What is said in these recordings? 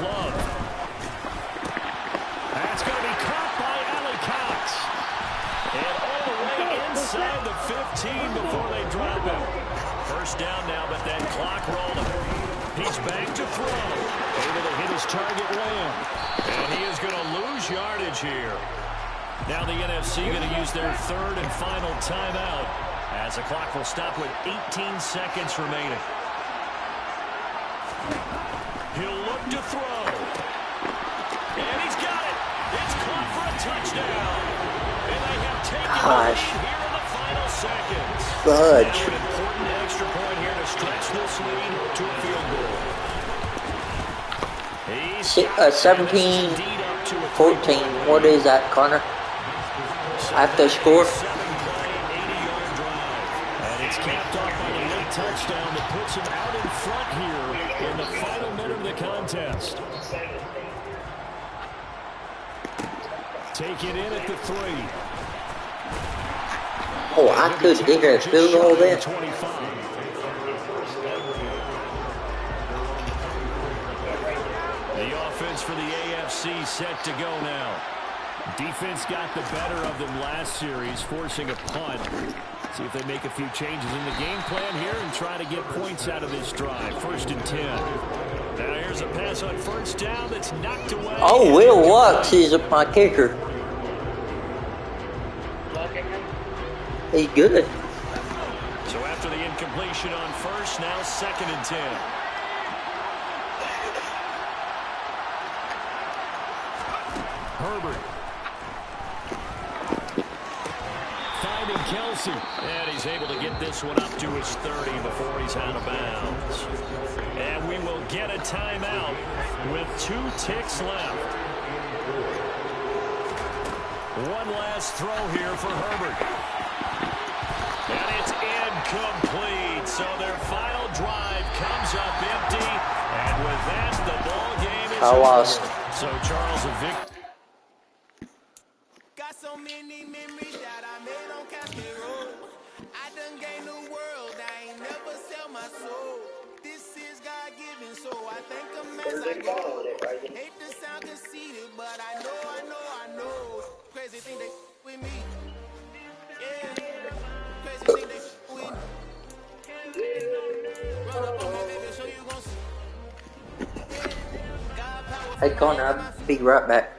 Love. That's going to be caught by Allie Cox. And all the way inside the 15 before they drop him. First down now, but that clock rolling. He's back to throw. Able to hit his target Lamb. And he is going to lose yardage here. Now the NFC going to use their third and final timeout as the clock will stop with 18 seconds remaining. He'll look to throw. And he's got it. It's caught for a touchdown. And they have taken the lead here in the final seconds. Fudge. An important extra point here to stretch this lead to a field goal. 17-14. What is that, Connor? After score? And it's capped off by the late touchdown that puts him out in front here in the final minute of the contest. Take it in at the 3. Oh, I could get a field goal there. The offense for the AFC set to go now. Defense got the better of them last series, forcing a punt. See if they make a few changes in the game plan here and try to get points out of this drive. 1st and 10. Now here's a pass on first down that's knocked away. Oh, Will Watts is my kicker. He's good. So after the incompletion on first, now 2nd and 10. Herbert. Finding Kelsey. And he's able to get this one up to his 30 before he's out of bounds. And we will get a timeout with 2 ticks left. One last throw here for Herbert. And it's incomplete. So their final drive comes up empty. And with that, the ball game is over. So Charles, a victory. Got so many memories that I made on Cascade Road. I done gained the world. I ain't never sell my soul. This is God-given, so I thank him as I go. Hate to sound conceited, but I know. Crazy thing they with me. Yeah. Crazy thing they with me. Run up on me, baby, so you gon' see. Hey, Connor, I'll be right back.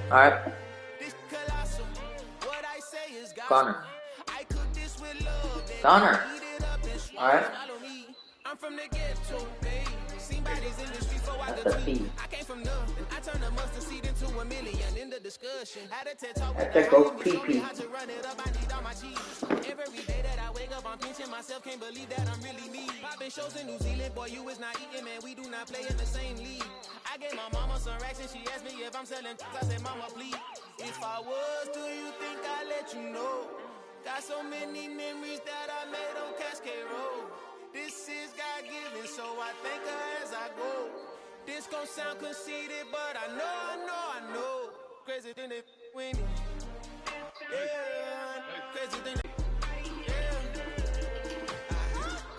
Alright. Connor. Alright. I'm from the ghetto, babe. Seen bodies in the street, so I That's a fee. I came from nothing. I turned a mustard seed into $1 million in the discussion. Had a TED talk with That's a go pee-pee. how to run it up. I need all my cheese. Every day that I wake up, I'm pinching myself. Can't believe that I'm really me. Popping shows in New Zealand, boy, you is not eating, man. We do not play in the same league. I gave my mama some racks and she asked me if I'm selling. I said, mama, please. If I was, do you think I'd let you know? Got so many memories that I made on Cascade Road. This is God-given, so I thank her as I go. This gon' sound conceited, but I know. Crazy thing they with me. Yeah, crazy thing they, yeah.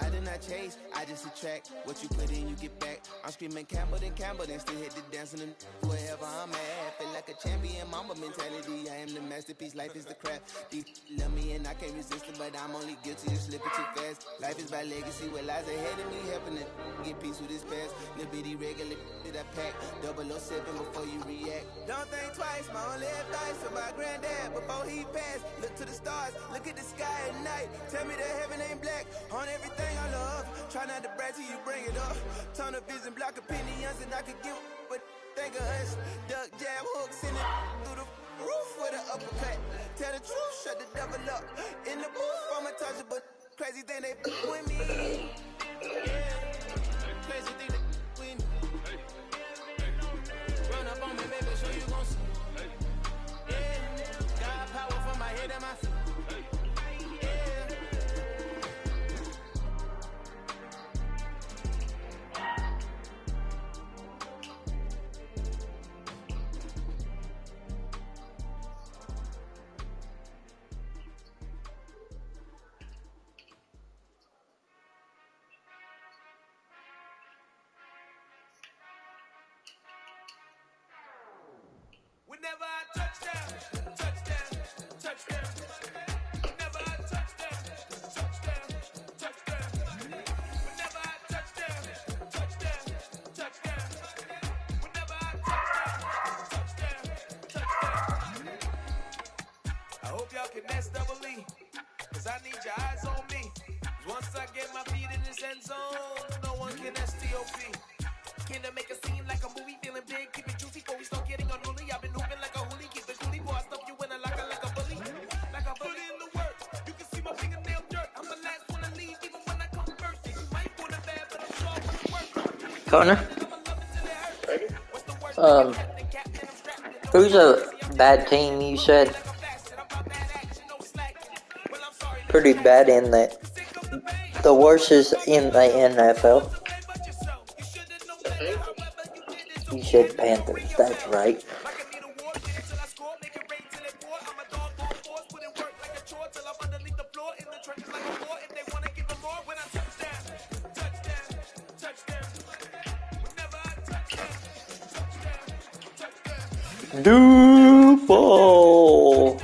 I did not chase, I just attract. What you put in, you get back. I'm screaming Campbell, then still hit the dancing and wherever I'm at. Feel like a champion, mama mentality. I am the masterpiece, life is the craft. These love me and I can't resist it, but I'm only guilty of slipping too fast. Life is by legacy, what lies ahead of me, helping to get peace with this past. Little bitty regular that I pack, 007 before you react. Don't think twice, my only advice for my granddad before he passed. Look to the stars, look at the sky at night. Tell me that heaven ain't black on everything I love. Try not to brag till you bring it up. Tunnel vision, block opinions, and I could give but think of us. Duck jab hooks in it through the roof with an uppercut. Tell the truth, shut the devil up. In the booth, I'm untouchable. Crazy thing they with me. Yeah, crazy thing they with me. Run up on me, baby, so you gon' see. Yeah, got power from my head and my feet. I hope y'all can nest double E, cause I need your eyes on me. Once I get my feet in this end zone, no one can STOP. Can I make a scene like a movie, feeling big, keep it juicy before we start getting unruly. I've been hooping like a hoolie, keep it coolie, boy, I stuff you in a locker like a bully. Like a bully in the work, you can see my fingernail dirt. I'm the last one to leave, even when I come first. You might want a bad, but I'm sure when it works. Connor? Who's a bad team you said? Pretty bad in that. The worst is in the NFL. You said Panthers, that's right. Duval.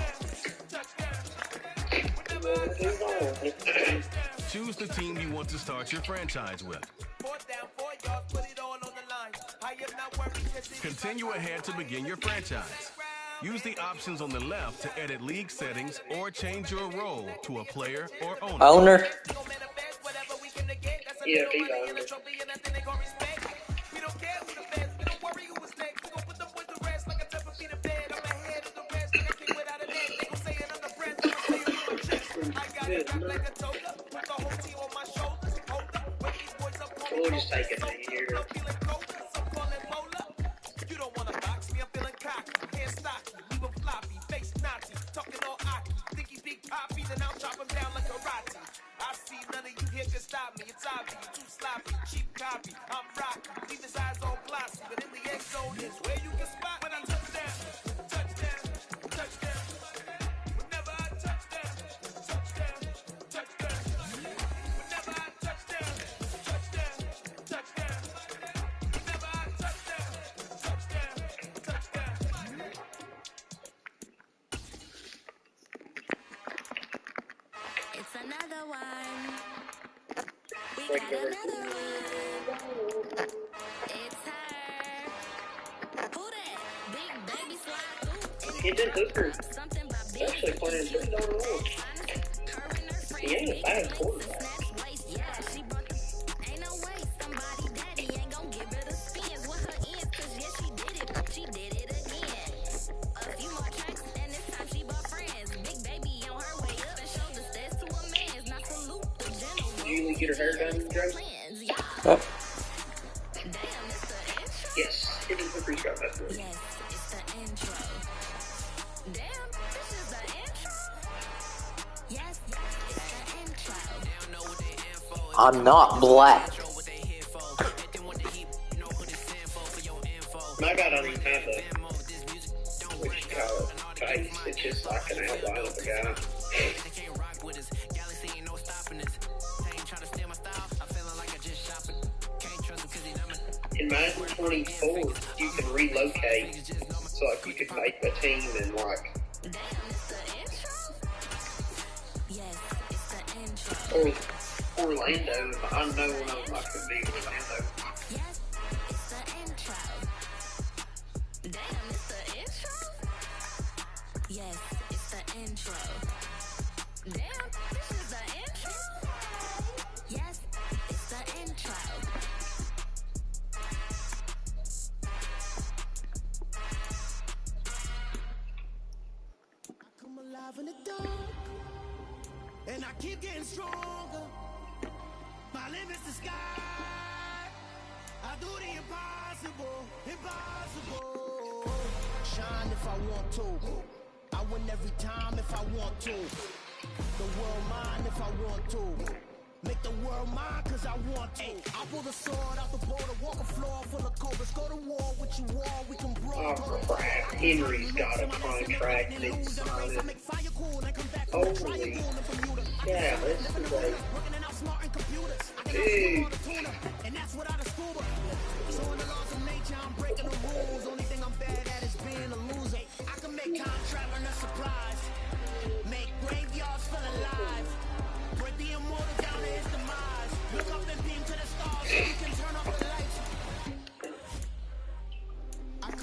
Choose the team you want to start your franchise with. Continue ahead to begin your franchise. Use the options on the left to edit league settings or change your role to a player or owner. Yeah, he's owner. We'll just take it here. You don't want to box me, I'm feeling cocky. Hands stocky, leave him floppy, face Nazi, talking all aki. Think he's big poppy, then I'll chop him down like karate. I see none of you here can stop me. It's obvious, too sloppy, cheap copy. I'm rocky, leave his eyes all glossy. But in the end zone is where you can spot when I touch down. Touchdown, touchdown. Whenever I touch down, touchdown, touchdown. Whenever I touch down, touchdown, touchdown. Whenever I touch down, touchdown, touchdown. It's another one. We got another one. It's her. Who that? Big baby slide through. He's in Hooker. Something about big. Actually playing pretty darn well. He ain't a bad quarterback. Yeah, she brought the. Ain't no way somebody daddy ain't gon' give her the spins with her ends. Cause yeah, she did it. She did it again. A few more tracks and this time she brought friends. Big baby on her way up and showed the steps to a man's. Not salute the general. Did you get her hair done, Joe? Plans, yeah. Oh, Damn, it's the intro. Yes, Hidden Hooker's got that one. Yes, it's the intro. Damn, this is the intro. Yes, it's the intro. I'm not black. My guy don't even have a, what you call it, face. It's just like an outline of a guy. In Madden 24, you can relocate, so like you could make a team and like, Damn, it's the intro. Yes, it's the intro. or Orlando, I know one of them I could be Orlando. Yes, it's the intro. Damn, it's the intro. Yes, it's the intro. Damn, this is the intro. Yes, it's the intro. Come alive in the dark, and I keep getting stronger. My limit's the sky. I do the impossible, impossible. Shine if I want to. I win every time if I want to. The world mine if I want to. Make the world mine cause I want to. I pull the sword out the border, walk a floor full of cobras. Go to war with you all, we can brawl. Oh crap, Henry's got a contract that's signed. Holy, yeah, this is a, dude. And that's without a scuba. So in the laws of nature, I'm breaking the rules. Only thing I'm bad at is being a loser. I can make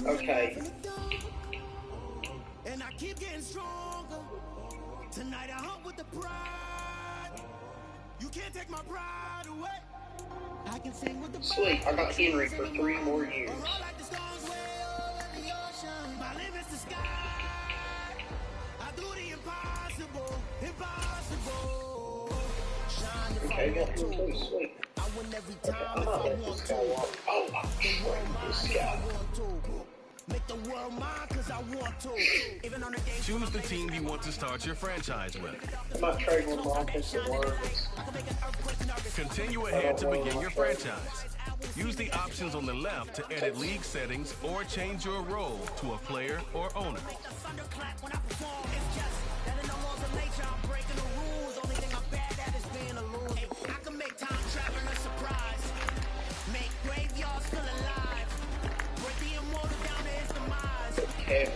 Okay. And I keep getting stronger. Tonight I hunt with the pride. You can't take my pride away. I can sing with the Sweet, I got Henry for 3 more years. My live is the sky. I do the impossible, impossible. Shine if Okay, I got want him too, to. sweet. I win every Okay, time I'm if not I letting want this to. guy walk. Oh, I'm shredding this guy. Make the world mine cause I want to. Even on the days Choose the team you want to start your franchise with. I might trade one of my offensive words. Continue ahead to begin your franchise. Use the options on the left to edit league settings or change your role to a player or owner. Okay.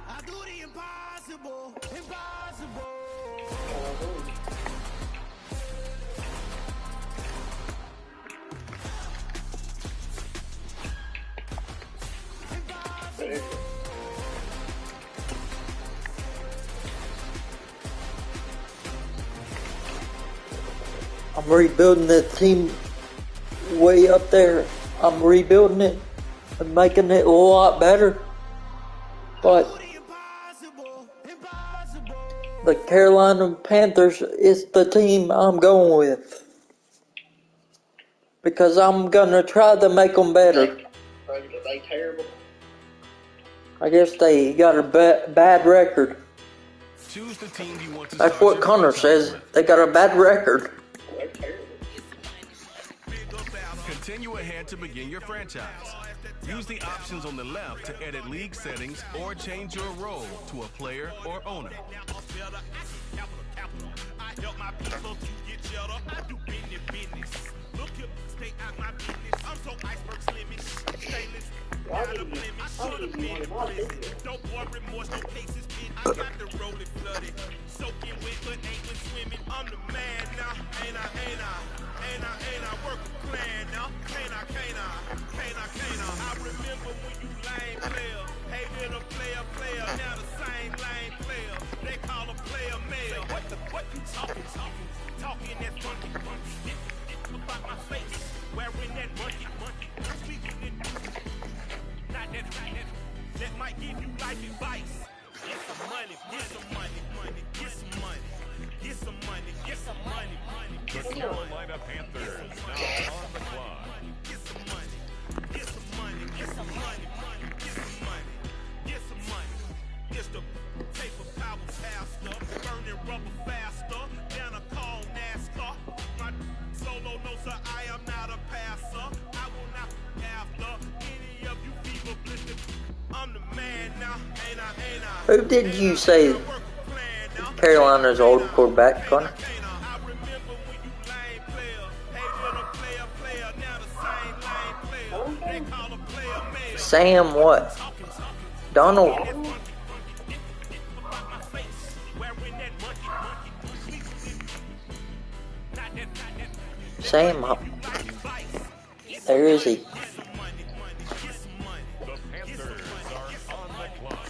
I do the impossible, impossible. I'm rebuilding the team way up there. I'm rebuilding it and making it a lot better. But the Carolina Panthers is the team I'm going with. Because I'm going to try to make them better. Are they terrible? I guess they got a bad record. Choose the team you want to That's start what your Connor franchise says. with. They got a bad record. They're terrible. Continue ahead to begin your franchise. Use the options on the left to edit league settings or change your role to a player or owner. I help my people to get cheddar. I do business. Look here, stay out my business. I'm so iceberg slimming. Stainless. Not a blemish. Should have been in prison. Don't boy remorse, no cases been. I got the rolling flooded. Soaking wet, but ain't been swimming. I'm the man now. Ain't I? Work a plan now. Can't I? I remember when you lame player. Hated a player. Now the same lame player. They call a player mayor. What you talking? Talking that funky. About my face. Wearing that monkey. Speaking it. Not that. That might give you life advice. Get some money. The Carolina Panthers now on the clock. Get some money. It's the paper power faster, burning rubber faster, than a call NASCAR. My solo knows that I am not a passer. I will not after any of you fever blistered. I'm the man now, ain't I? Who did you say Carolina's old quarterback, Connor? Sam what? Donald? Sam, there is he. The Panthers are on the clock.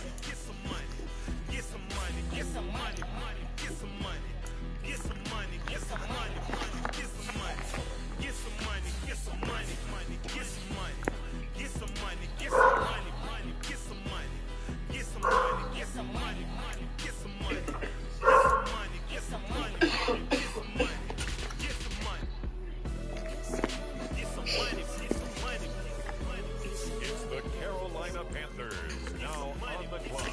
It's the Carolina Panthers now on the clock.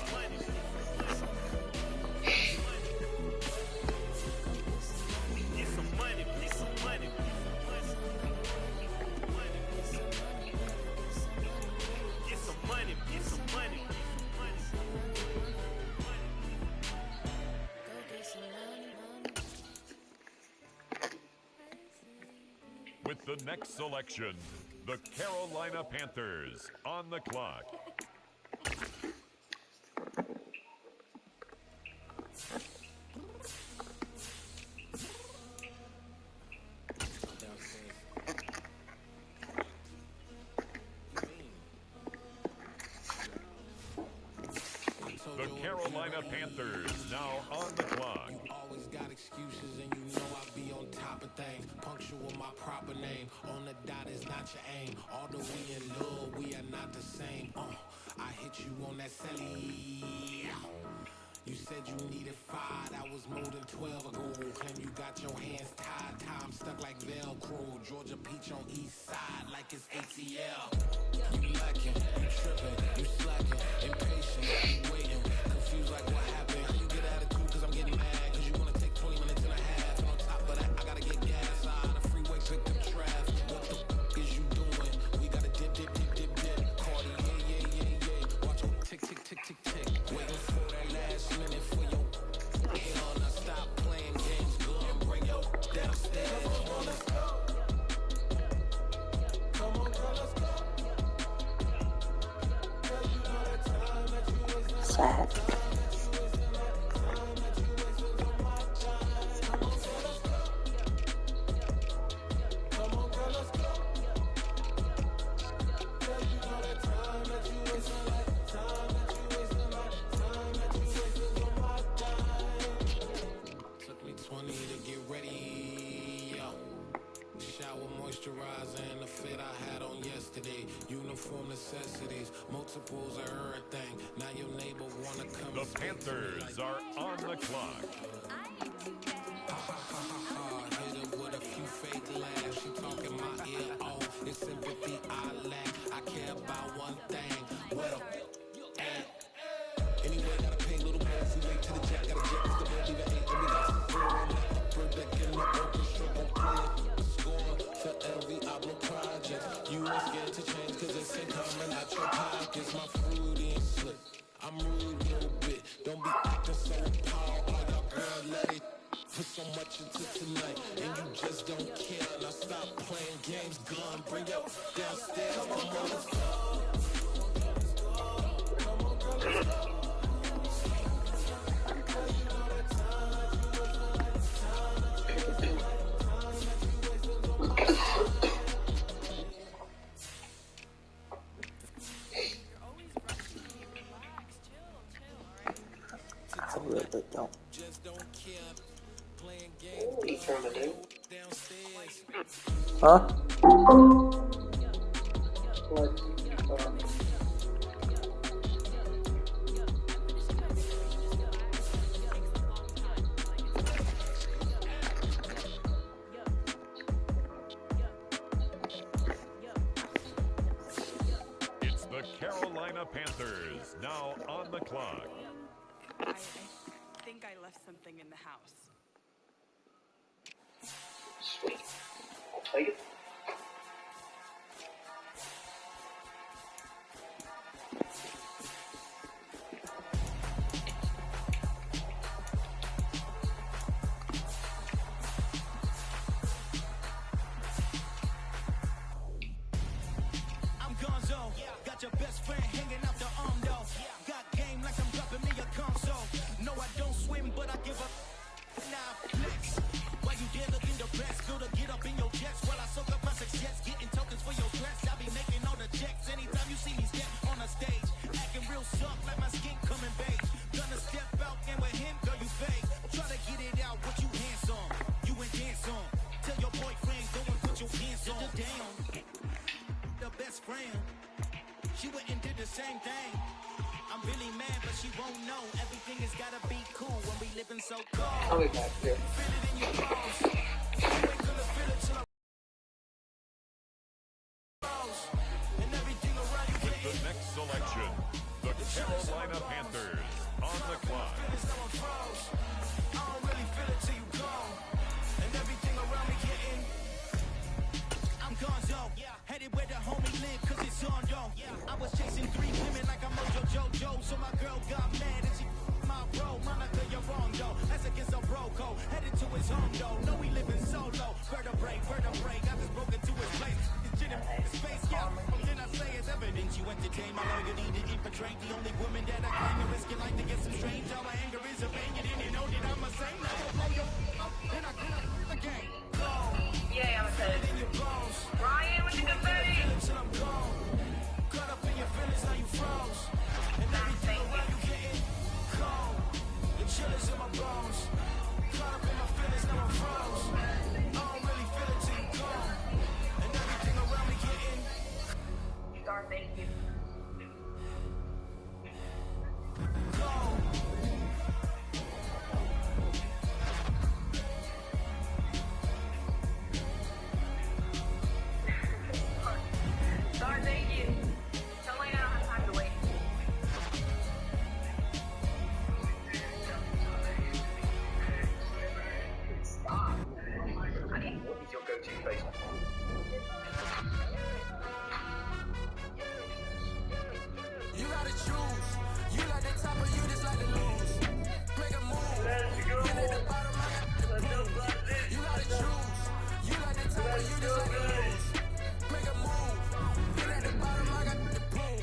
With the next selection, the Carolina Panthers on the clock. The Carolina Panthers now on the clock. You always got excuses and you know I be on top of things. Punctual with my proper name. On the dot is not your aim. Although we in love, we are not the same. I hit you on that celly. You said you needed 5, that was more than 12 ago. Claim you got your hands tied, time stuck like Velcro. Georgia Peach on east side like it's ATL. You lacking, you tripping, you slacking, impatient, you waiting, confused like what happened. How you get attitude cause I'm getting mad, cause you wanna take 20 minutes and a half. And on top of that, I gotta get gas out of the freeway, pick up traffic. What the is you doing? We gotta dip, dip, dip, dip, dip. Cardi, yeah. Watch your tick, tick, tick, tick, tick. Waiting for that last minute for your hell. Now stop playing games, go and bring your downstairs. Come on, let's go. Come on, girl, let's go. Girl, you know that time that you wasting. Sad. Come on, girl, let's go. Girl, you know that time that you wasting, like time that you wasting, like time that you wasting on my time. Took me 20 to get ready, yo. Shower moisturizer and the fit I had on yesterday. Uniform necessities, multiples of everything. Now your neighbor wanna come. The Panthers are on the clock. Hit her with a few fake laughs. She talking my ear off. It's sympathy I lack. I care about one thing. Well, anyway, gotta pay a little more if we wait till the jack. Gotta jet cause the boat even ain't. And we got some zero on the upper deck in the orchestra. Gon' play a score to every album project. You ain't scared to change cause it's ain't coming out your pockets. My fruity and slick. I'm rude a little bit. Don't be acting so appalled. All y'all girl let it put so much into tonight. And you just don't care. Now stop playing games. Gun, bring your downstairs. Come on, girl, let's go. Come on, girl, let's go. Girl, you know that time that you wasting, like time that you wasting, like time that you wasting on my time. I really don't. Just don't care. Playing games. What are you trying to do? Downstairs. Huh? Like, It's the Carolina Panthers now on the clock. I think I left something in the house. sweet. I'll take it. I'm Gonzo. Got your best friend hanging out the arm though. Got game like I'm dropping me a console. No, I don't swim, but I give up. Now, next. Why you dare look in the press? Good to get up in your jets while I soak up my success. Getting tokens for your dress. I be making all the checks anytime you see me step on a stage. Acting real soft like my skin coming beige. Gonna step out and with him, girl, you fake. Try to get it out, what you handsome. You ain't dance on. Tell your boyfriend, go and put your pants on. Down. The best friend. She went and did the same thing. I'm really mad, but she won't know. Everything has gotta be cool when we living so cold. I'll be back there. Feel it in your bones. You ain't gonna feel it till I rose. And everything around you With the next selection, the Carolina Panthers on the clock. feels how I'm froze. I don't really feel it till you go. And everything around me getting. I'm Gonzo. Headed where the homie live, cause it's on yo. I was chasing 3 women like I'm Mojo Jojo. So my girl got mad and she my bro. Monica, you're wrong though. That's against a bro code. Headed to his home though. No, we living solo. Vertebrae. I just broke it things you entertain. My loyalty to infiltrate. The only woman that I claim to risk it like to get some strange. All my anger is a vein. You didn't know that I'm a saint. Now I blow your up and I clean up the game. Yeah, I'm excited. Ryan with the confetti. Till I'm gone. Caught up in your feelings, now you froze. And everything around you getting cold. The chillers in my bones. Caught up in my feelings, now I'm froze. I don't really feel it till you gone. And everything around me getting Star, thank you. cold. Star, thank you. Tell me I don't have time to wait. Stop. Honey. What is your go-to face? You gotta choose. You like the top or you just like to lose. Make a move. Get at the bottom, I got the boom. You gotta choose. You like the top or you just like to lose. Make a move. Get at the bottom, I got the boom.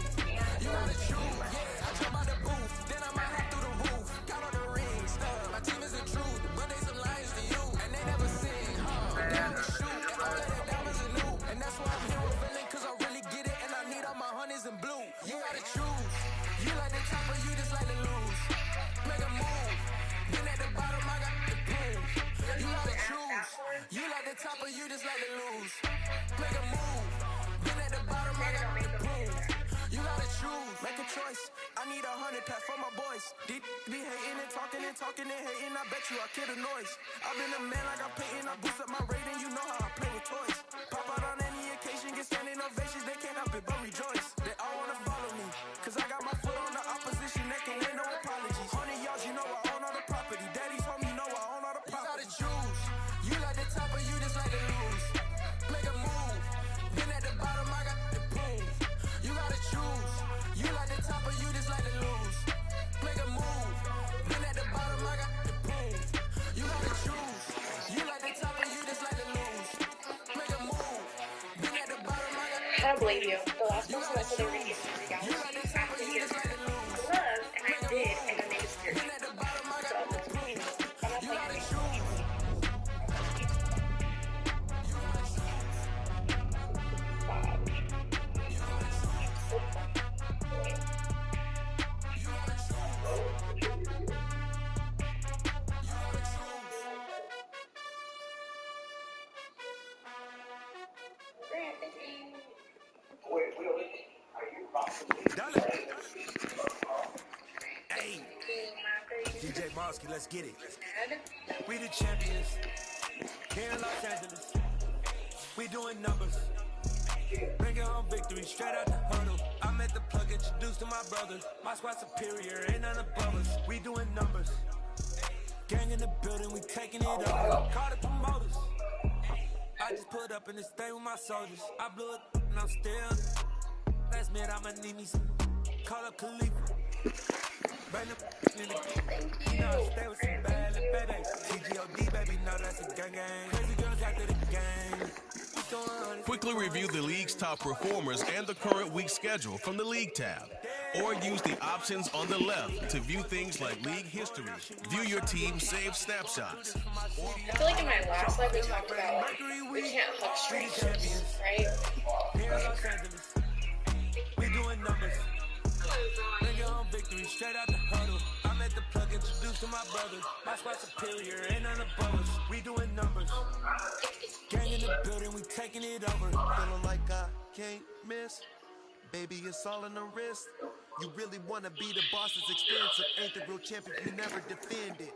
You gotta choose. Yeah, I jump out the booth. Then I might hop through the roof. Got on the ring stuff. My team is the truth, but they some lions to you. And they never sing, huh? They never shoot. All of that diamonds are new. And that's why I'm here with feeling, cause I really get it. And I need all my honeys in blue. You gotta choose. You like the top or you just like to lose. Make a move. Then at the bottom, I got the boom. You gotta choose. You like the top or you just like to lose. Make a move. Then at the bottom, I got the boom. You gotta choose. Make a choice. I need 100 pack for my boys. Be hating and talking and talking and hating. I bet you I kill the noise. I've been a man like I'm Peyton. I boost up my rating. You know how I play with toys. Pop out on any occasion, get standing ovations. They can't help it but rejoice. They all wanna follow me, cause I got my foot on the opposition. They can't make no apologies. 100 yards, you know I own all the property. Daddy's home, you know I own all the property. You gotta choose. You like the top or you just like to lose. Make a move. Then at the bottom, I got the boom. You gotta choose. You like the top or you just like to lose. Make a move. Then at the bottom, I got the boom. You gotta choose. You like the top or you just like to lose. Make a move. Then at the bottom, I got the I don't believe you. The last person that said they were gonna get some regals. I have to get gloves, and I did, and then they disappeared. then at the bottom, I got the boom. I'm not You gotta thinking choose. Hey, DJ Mosky, let's get it. We the champions here in Los Angeles. We doing numbers. Bringing home victory straight out the huddle. I'm at the plug, introduced to my brother. My squad superior, ain't none above us. We doing numbers. Gang in the building, we taking it over. Call the promoters. I just put up in this thing with my soldiers. I blew it and I'm still. Last minute, I'ma need me some. Call up Khalifa. Bring them in the. You know I stay with some bad little baby. TGOD, baby, know that's a gang gang. Crazy girls after the game. Quickly review the league's top performers and the current week schedule from the League tab. Or use the options on the left to view things like league history, view your team's saved snapshots. I feel like in my last live we talked about we can't hug strangers, right? Here in Los Angeles, we doing numbers. Bring your home victory straight out the huddle. I'm at the plug, introduced to my brother. My squad superior, ain't none above us. We doing numbers. Gang in the building, we taking it over. Feeling like I can't miss. Baby, it's all in the wrist. You really wanna be the boss, it's expensive. Ain't the real champion, you never defend it.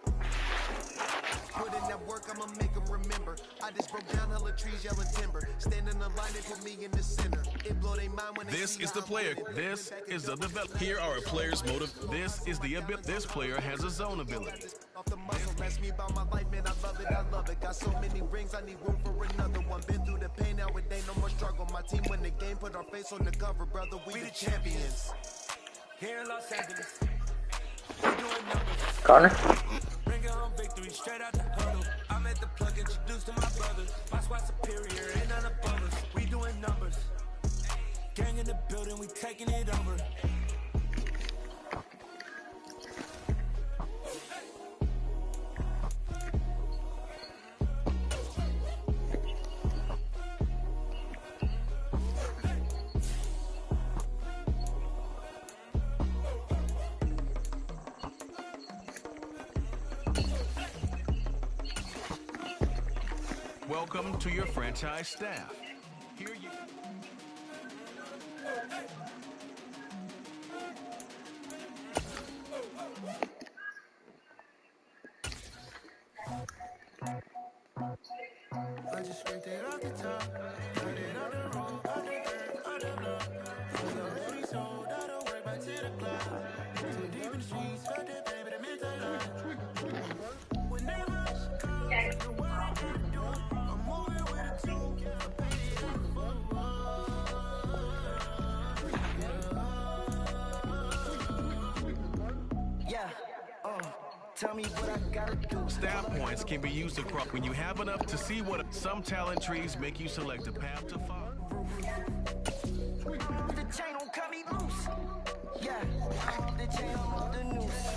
Put in that work, I'ma make them remember. I just broke down hella trees, yelling timber. Stand in the line, they put me in the center. It blow they mind when they This see is the how I'm player. with it. This is the develop. Here are a player's motive. This is the ability. This player has a zone ability. Off the muscle, ask me about my life, man, I love it, I love it. Got so many rings, I need room for another one. Been through the pain, now it ain't no more struggle. My team win the game, put our face on the cover, brother, we the champions. Here in Los Angeles, we doing numbers. Connor? Bring it home victory straight out the huddle. I'm at the plug, introduced to my brother. My squad superior, ain't none above us. We doing numbers. Gang in the building, we taking it over. Welcome to your franchise staff. Here you. I just ripped it off the top, put it on the road, on the earth, on the block. I was already sold, I don't work back to the clock. Too deep in the streets, fuck that baby, that meant a lot. Whenever she calls, the what I gotta do, I'm moving with a two, I paid it out the full. Yeah, tell me what I gotta do. Staff points can be used across when you have enough to see what some talent trees make you select a path to follow. The chain don't cut me loose. Yeah, I'm off the chain, I'm off the noose.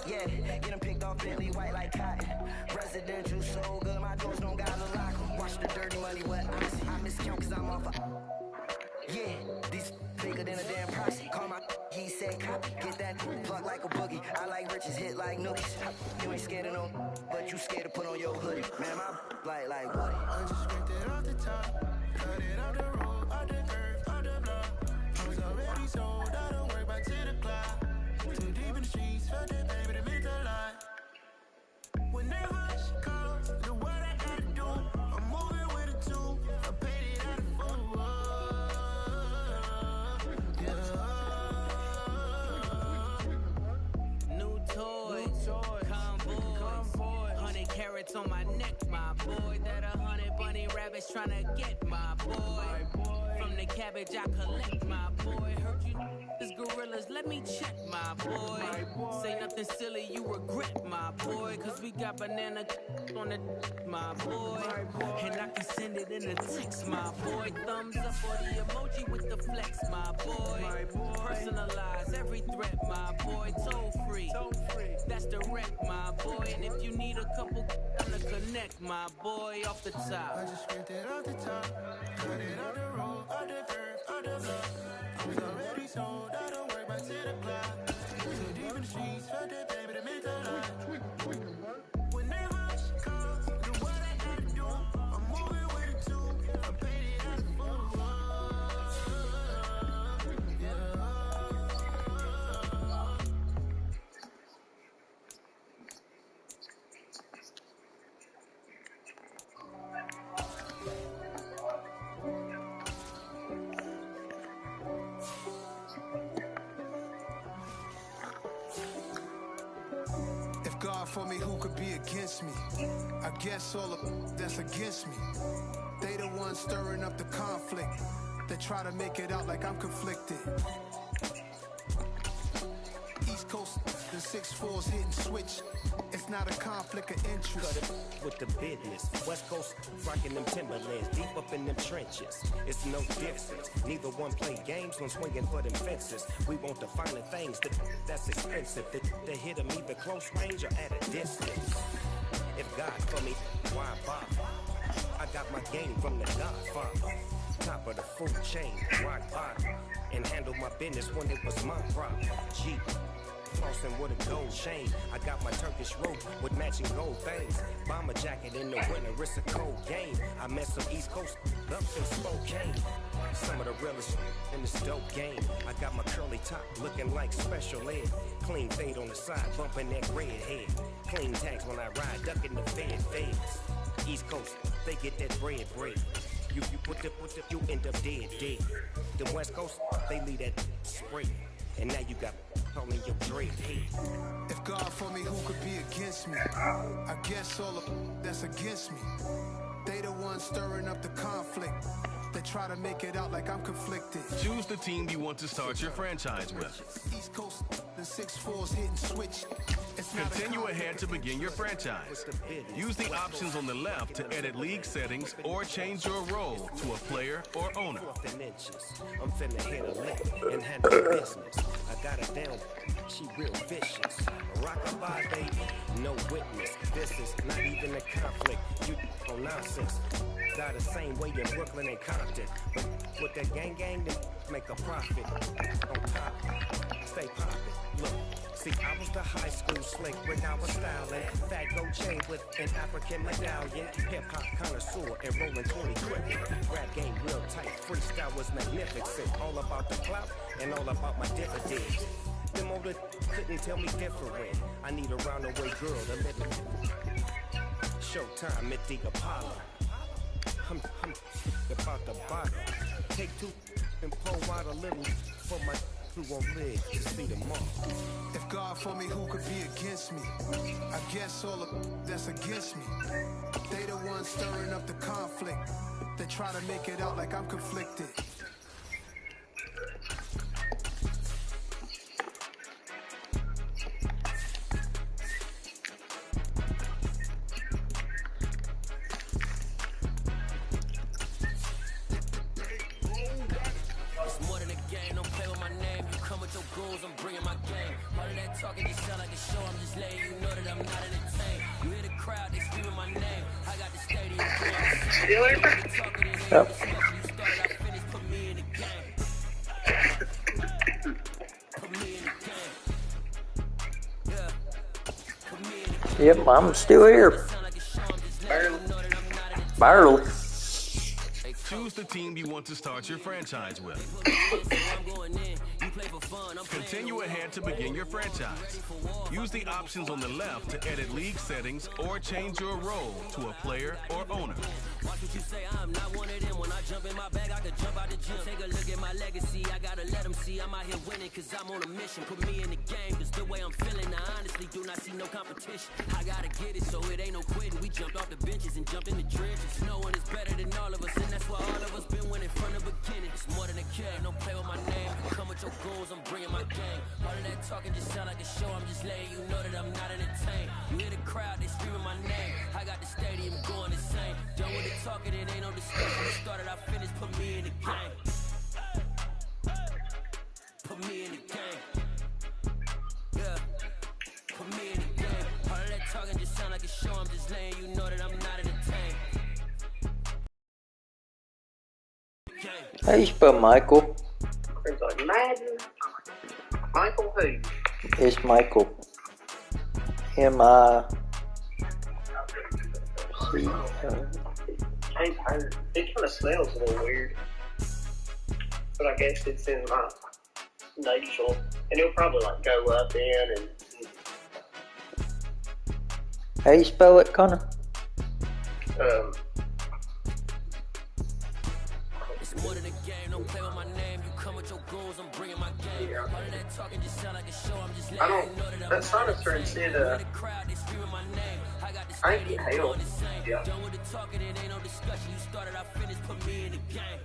Yeah, get them picked off Bentley white like cotton. Residential so good, my doors don't got a lock. Watch the dirty money, what I see. I miscount cause I'm off yeah, these bigger than a damn proxy. Call my he said copy. Get that plug like a boogie. I like riches, hit like nookies. You ain't scared of no, but you scared to put on your hoodie. Man, my like Woody. I just ripped it off the top, cut it off the road, off the curve, off the block. I was already sold, I don't work back to the clock. Too deep in the streets, fuck that baby, that meant a lot. Whenever she calls, the what I gotta do, I'm moving with a two, I paid it out of full. New toys, convoys, 100 carats on my neck, my boy. That 100 bunny rabbits tryna get my boy. From the cabbage I collect, my boy. Heard you is gorillas, let me check, my boy. Say nothing silly, you regret, my boy. Cause we got banana on the my boy. And I can send it in a text, my boy. Thumbs up for the emoji with the flex, my boy. Personalize every threat, my boy. Toll free, that's direct, my boy. And if you need a couple to connect, my boy, off the top. I just ripped it off the top, cut it on the road, on the curve, on the block. I was already sold, I don't work back to the clock. Too deep in the streets, fuck that baby, that meant a lot. Whenever she calls, the what I gotta do, I'm moving with a two, I paid it out of full. God for me, who could be against me? I guess all of that's against me. They the ones stirring up the conflict. They try to make it out like I'm conflicted. East Coast, the 6'4's hitting switch. It's not a conflict of interest. Cut it with the business. West Coast rocking them Timberlands, deep up in them trenches. It's no difference. Neither one play games when swinging for them fences. We want the finer things that's expensive. That hit them either close range or at a distance. If God for me, why bother? I got my game from the Godfather. Top of the food chain, rock bottom. And handle my business when it was my problem. Jeep. Flossing with a gold chain. I got my Turkish rope with matching gold things. Bomber jacket in the winter, it's a cold game. I met some East Coast up in Spokane. Some of the realest in this dope game. I got my curly top looking like special ed. Clean fade on the side, bumping that red head. Clean tags when I ride, ducking the feds. East Coast, they get that bread. You you end up dead. The West Coast, they leave that spray. And now you got calling your dread head. If God for me, who could be against me? I guess all of that's against me. They the ones stirring up the conflict. They try to make it out like I'm conflicted. Choose the team you want to start your franchise with. East Coast, The 6'4's hitting switch. It's not Continue ahead to begin your franchise. Use the options on the left to edit league settings or change your role to a player or owner. I'm finna hit a lick and handle business. I got her down, she real vicious. Rockabye, baby, no witness. This is not even a conflict. You on nonsense. Got the same way in Brooklyn and Compton. But with that gang, then make a profit. On top, stay poppin'. Look. See, I was the high school slick with our styling. Fat gold chain with an African medallion. Hip-hop connoisseur and rolling 20 quick. Rap game real tight. Freestyle was magnificent. All about the clout and all about my dividends. Them older couldn't tell me different. I need a roundaway girl to let me. Showtime at the Apollo. I'm about the bottle. Take two and pour out a little for my who won't live to see tomorrow. If God for me, who could be against me? I guess all of that's against me. They the ones stirring up the conflict. They try to make it out like I'm conflicted. Yep. Yep, I'm still here. Barely. Choose the team you want to start your franchise with. Continue ahead to begin your franchise. Use the options on the left to edit league settings or change your role to a player or owner. Watch what you say, I'm not one of them. When I jump in my bag, I could jump out the gym. Take a look at my legacy, I gotta let them see I'm out here winning, cause I'm on a mission. Put me in the game, cause the way I'm feeling, I honestly do not see no competition. I gotta get it, so it ain't no quitting. We jumped off the benches and jumped in the trenches. No one is better than all of us, and that's why all of us been winning from the beginning. It's more than a kid, don't play with my name. Come with your goals, I'm bringing my game. All of that talking just sound like a show, I'm just letting you know that I'm not entertained. You hear the crowd, they screaming my name. I got the stadium going insane. Done with the talking, it ain't no discussion. We started, I finished, put me in the game. Put me in the game. Yeah. Put me in the game. All of that talking just sound like a show, I'm just letting you know that I'm not entertained. How you spell Michael? It's like Madden. Michael who? It's Michael. M-I-C. Ain't heard. It kind of smells a little weird. But I guess it's in my nasal. And it'll probably like go up in and... How you spell it, Connor? It's more than a game, don't play with my name. You come with your goals, I'm bringing my game. All of that talking just sound like a show, I'm just letting you know that I'm that Sonister said, I ain't get hell. Yeah. Done with the talking, it ain't no discussion. You started, I finished, put me in the game.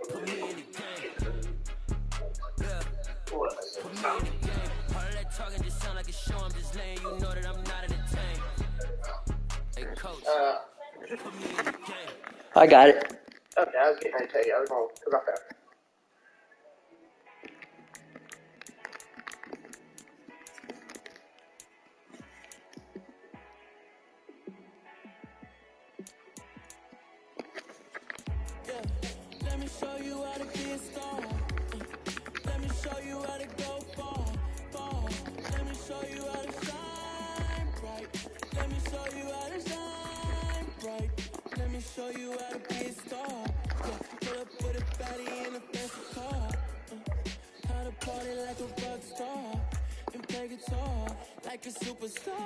Put me in the game. Yeah. Put me in the game. All of that talking just sound like a show, I'm just letting you know that I'm not entertained. Hey, coach. Put me in the game. I got it. Okay, I was getting ready to tell you. I was going to about that. Let me show you how to be a star. Let me show you how to go far, far. Let me show you how to shine bright. Let me show you how to shine bright. Let me show you how to be a star. Yeah, pull up with a baddie in a fancy car. How to party like a rock star and play guitar like a superstar.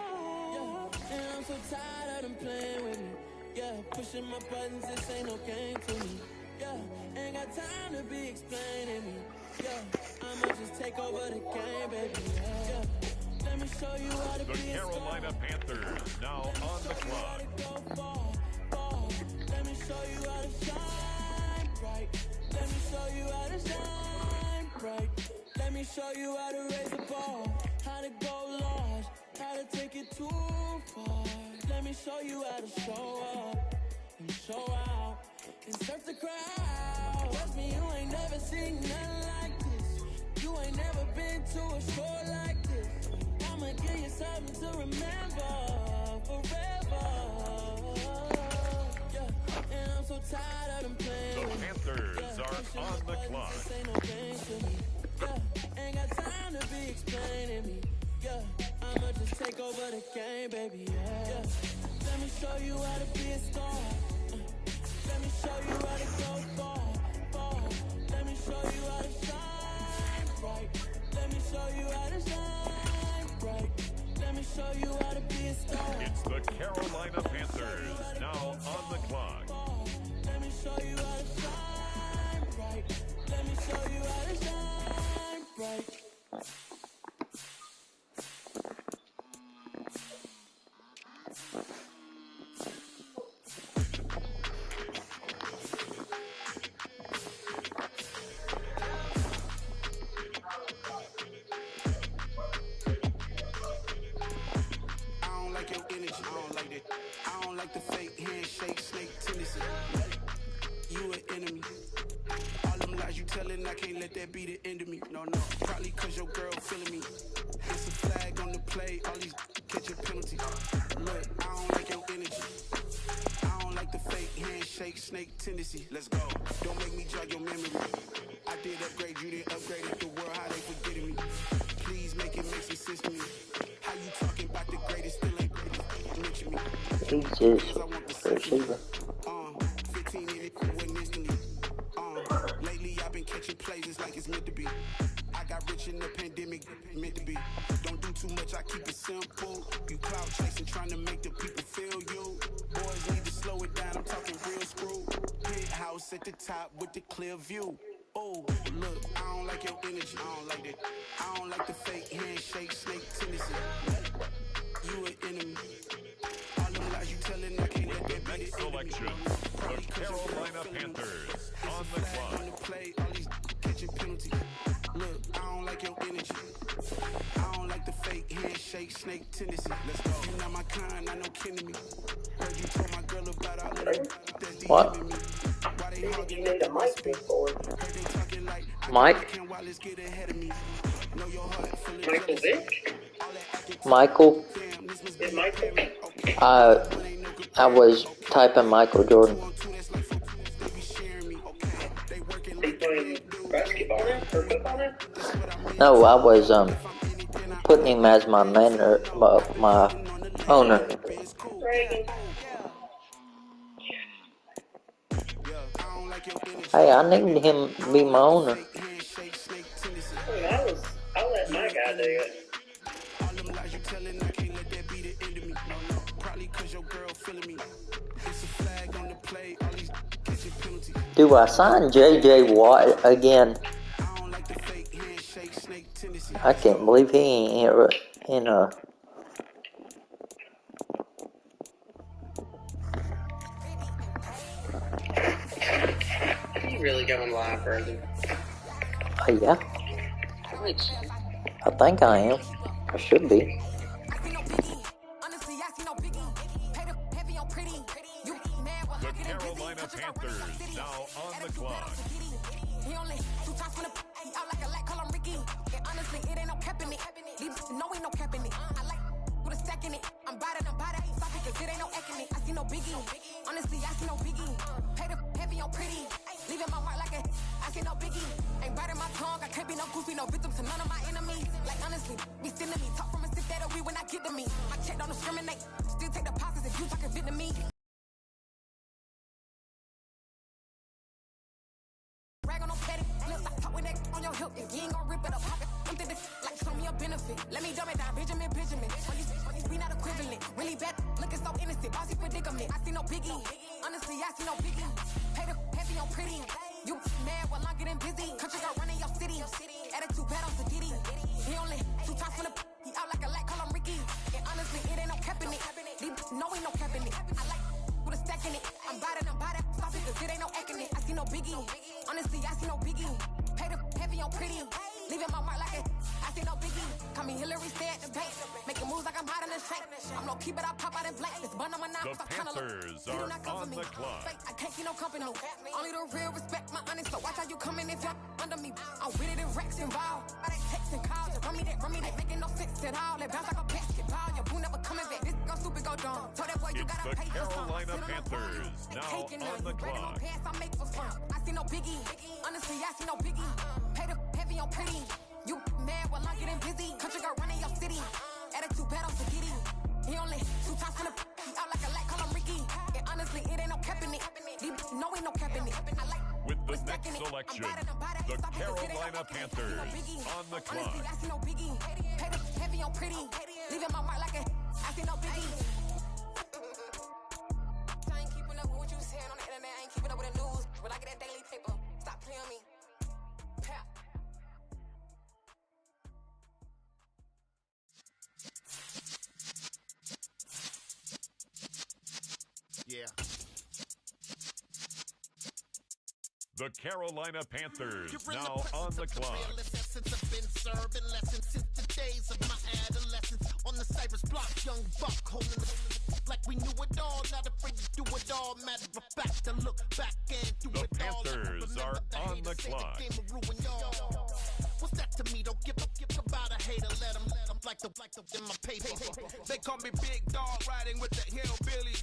Yeah, and I'm so tired of them playing with me. Yeah, pushing my buttons, this ain't no game to me. Yeah, ain't got time to be explaining me. Yeah, I'ma just take over the game, baby. Yeah, let me show you how to The be a Carolina Panthers now on the clock. Let me show you how to shine bright. Let me show you how to shine bright. Let show you how to raise a ball, how to go large, how to take it too far. Let me show you how to show up and show out and surf the crowd. Trust me, you ain't never seen nothing like this. You ain't never been to a show like this. I'ma give you something to remember forever. Yeah, and I'm so tired of them playing. The Panthers are on the clock. This ain't no game to me. Yeah, ain't got time to be explaining me. Yeah, I'ma just take over the game, baby. Yeah, let me show you how to be a star. Let me show you how to go far. Let me show you how to shine bright. Let me show you how to shine bright. Let me show you how to be a star. It's the Carolina Panthers now on the clock. Let me show you how to shine bright. Let me show you how to shine bright. I don't like the fake handshake, snake tendency. You an enemy. All them lies you telling, I can't let that be the end of me. No, probably cause your girl feeling me. It's a flag on the play, all these catching penalties. Look, I don't like your energy. I don't like the fake handshake, snake tendency. Let's go. Don't make me jog your memory. I did upgrade, you didn't upgrade it. The world, how they forgetting me. Please make it make some sense to me. How you talking about the greatest, still ain't greatest. Mention me. Jesus, receiver. 15 in it, went instantly. Lately I've been catching plays, it's like it's meant to be. I got rich in the pandemic, meant to be. Don't do too much, I keep it simple. You cloud chasing, trying to make the people feel you. Boys need to slow it down, I'm talking real screw. Big house at the top with the clear view. Oh, look, I don't like your energy, I don't like that. I don't like the fake handshake, snake tendency. You an enemy. All them lies you telling, I can't let that be the Selection. The Carolina Panthers on the clock. On the play, all these catching penalties. Look, I don't like your energy. I don't like the fake handshake, snake tendency. Let's go. You not my kind, I know kidding me. Heard you told my girl about all of them. That's What? DMing me. Why they hogging up the mic before? Heard they talking like Mike? Wallace get ahead of me. Know your heart full of Michael Vick? Michael? Is Michael? I was typing Michael Jordan. He playing basketball now? Or football now? No, I was putting him as my my owner. Reagan. Hey, I need him to be my owner. I mean, I'll let my guy do it. Do I sign J.J. Watt again? I can't believe he ain't in a... You really going live, Brandon? Yeah. I think I am. I should be. The Carolina Panthers now on the clock. He only 2 times from the out like a lack, call him Ricky. And honestly, it ain't no cap in it. Leave no ain't no cap in it. I like with a stack in it. I'm bad at stop it, cause it ain't no acting it. I see no biggie. Honestly, I see no biggie. Pay the heavy on pretty. Leaving my mark like I see no biggie. Ain't biting my tongue, I can't be no goofy, no victim to none of my enemies. Like honestly, be sending me. Talk from a stick that we when I get to me. My check don't discriminate. Still take the passes if you talking Vietnamese. Rag on no petty. Stop talk with that on your hip. If you ain't gon' rip it up, pop it. I'm thinking like show me a benefit. Let me dumb it down, Benjamin. We not equivalent. Really bad, looking so innocent. Bossy predicament. I see no biggie. Honestly, I see no biggie. Pay the heavy on pretty. You mad while I'm getting busy. Country girl running your city. Attitude bad on Sagitty. He only 2 times from the he out like a lack, call him Ricky. And honestly, it ain't no cap in it. No ain't no cap in it. I like with a stack in it. I'm bad at stop it, cause it ain't no acting it. I see no biggie. Honestly, I see no biggie. Pay the heavy on pretty. leaving my mark like a. I see no biggie. Call me Hillary, stay at the bank. Making moves like I'm hot in the shank. I'm low key, but I pop out in blank. This bun on my knob, The Panthers are on the clock. Fake, I can't keep no company. Only the real respect my honest. So watch how you coming if you're under me. I'm with it in Rex involved. I they text and calls. Run me that making no sense at all. They bounce like a basketball. Your boo never coming back. This go stupid, go dumb. Told that boy you gotta pay for something. Carolina Panthers now on the clock. I make for fun. I see no biggie. Honestly, I see no biggie. Pay the heavy on pretty. You mad while I'm getting busy. Country girl running your city. Attitude bad on Sagidi. He only 2 times in the he out like a light, call him Ricky. And honestly, it ain't no cap in it. No, ain't no cap in it. I like with the next selection, the Carolina Panthers on the clock. Honestly, I see no biggie. Pay the heavy on pretty. Leaving my mark like a I see no biggie. I ain't keeping up with what you saying on the internet. I ain't keeping up with the news. But I get that daily paper. Stop playing me. Pap. Yeah. The Carolina Panthers now on the clock. Since I've been serving lessons since the days of my adolescence. On the Cypress block, young buck holding the like we knew it all. Not afraid to do it all. Matter of fact, to look back and do the it all. The Panthers are on the clock. What's that to me? Don't give about a hater. Let them like the in my paper. They call me Big Dog, riding with the hillbilly.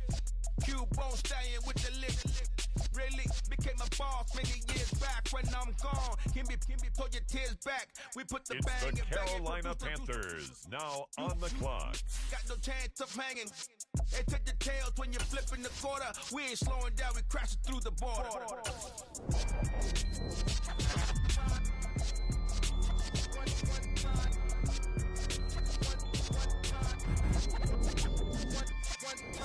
Q-Bone stallion with the lick. Really became a boss many years back. When I'm gone, can be pull your tears back. We put the it's bang the and Carolina Panthers now on the clock. Got no chance of hanging. They take the tails when you're flipping the quarter. We ain't slowing down, we crashing through the border.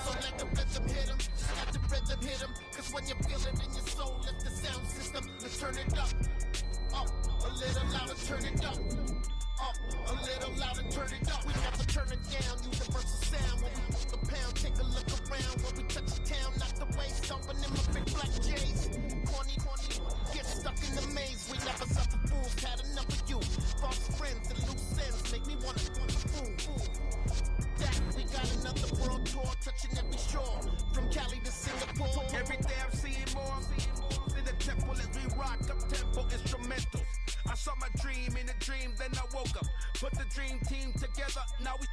So let the rhythm hit him, just let the rhythm hit him. Cause when you feel it in your soul, lift the sound system, let's turn it up. Up, a little louder, turn it up. Up, a little louder, turn it up. We never turn it down, universal sound. When we put the pound, take a look around. When we touch the town, knock the waves, stomping in my big black J's. Corny, get stuck in the maze. We never suffer fools, had enough of you. False friends and loose ends make me wanna fool. We got another world tour, touching every shore, from Cali to Singapore. Every day I'm seeing more. In the temple as we rock up tempo instrumentals. I saw my dream in a dream, then I woke up. Put the dream team together. Now we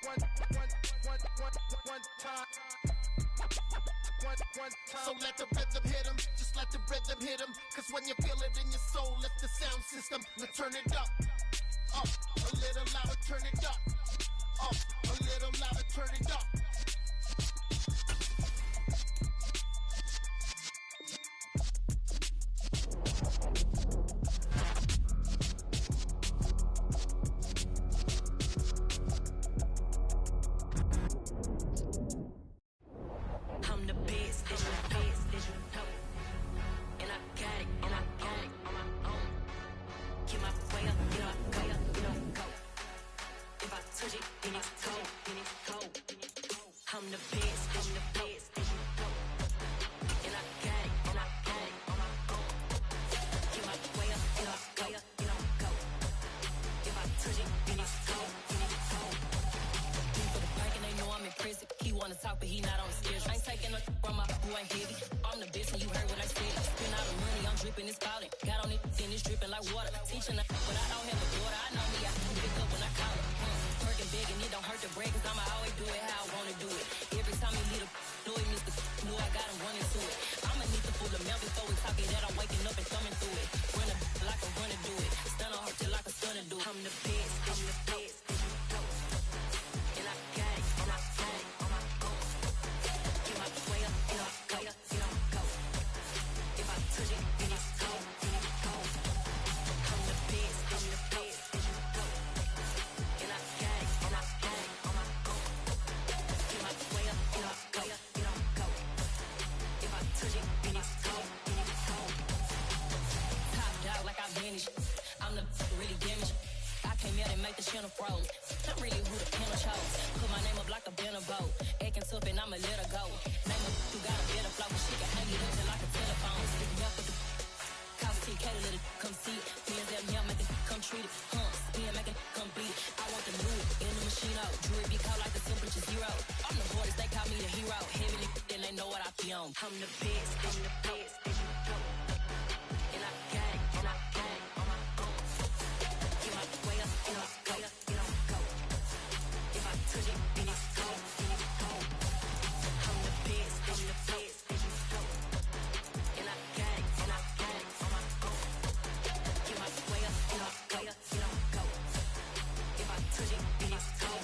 one time. So let the rhythm hit him, just let the rhythm hit him. Cause when you feel it in your soul, lift the sound system, let's turn it up. Up, a little louder, turn it up. Up, a little louder, turn it up. I'm the best, is you know. And I got it on my own. Get my way up, you know, go. If I touch it, then it's cold. I'm the best, is you know. And I got it on my own. Get my way up, you know, go. If I touch it, then it's cold. For the bank and they know I'm in prison. He wanna talk, but he not on the schedule. I ain't taking a from my boy ain't heavy. I'm the best and you heard what I said. Spend all the money, I'm dripping, it's falling. Got on it, then it's dripping like water. Teaching her, but I don't have a daughter. I know me, I can pick up when I call her. Working big and it don't hurt to break, cause I'ma always do it how I wanna do it. Every time he lead a know it, Mr. Know I got him running to it. I'ma need to full of milk before we talk it that I'm waking up and thumbing through it. Run a like a runner do it. Stun on her till like a stunner do it. I'm the best, I'm the best, and I got it on my own. Get my way up, you know, go. If I touch it, then it's cold. I'm the best, and I got it on my own. Get my way up, you know, go. If I touch it, then it's cold. Top dog like I vanished. I'm the really damaged. I came out and make the channel froze. I'm really who the panel chose. Put my name up like a banner boat. Acting tough and I'ma let her go. Name her who got a better flow. She can hang it up till like a telephone. Stick me up with the cost TK to let it come see it. Me and them, yeah, make the on. I'm the best, that you know. And I gang on my own. Get my way up, go. If I touch it, then it's gone. I'm the best, that you know. And I gang on my own. Get my way up, go. If I touch it, then it's gone.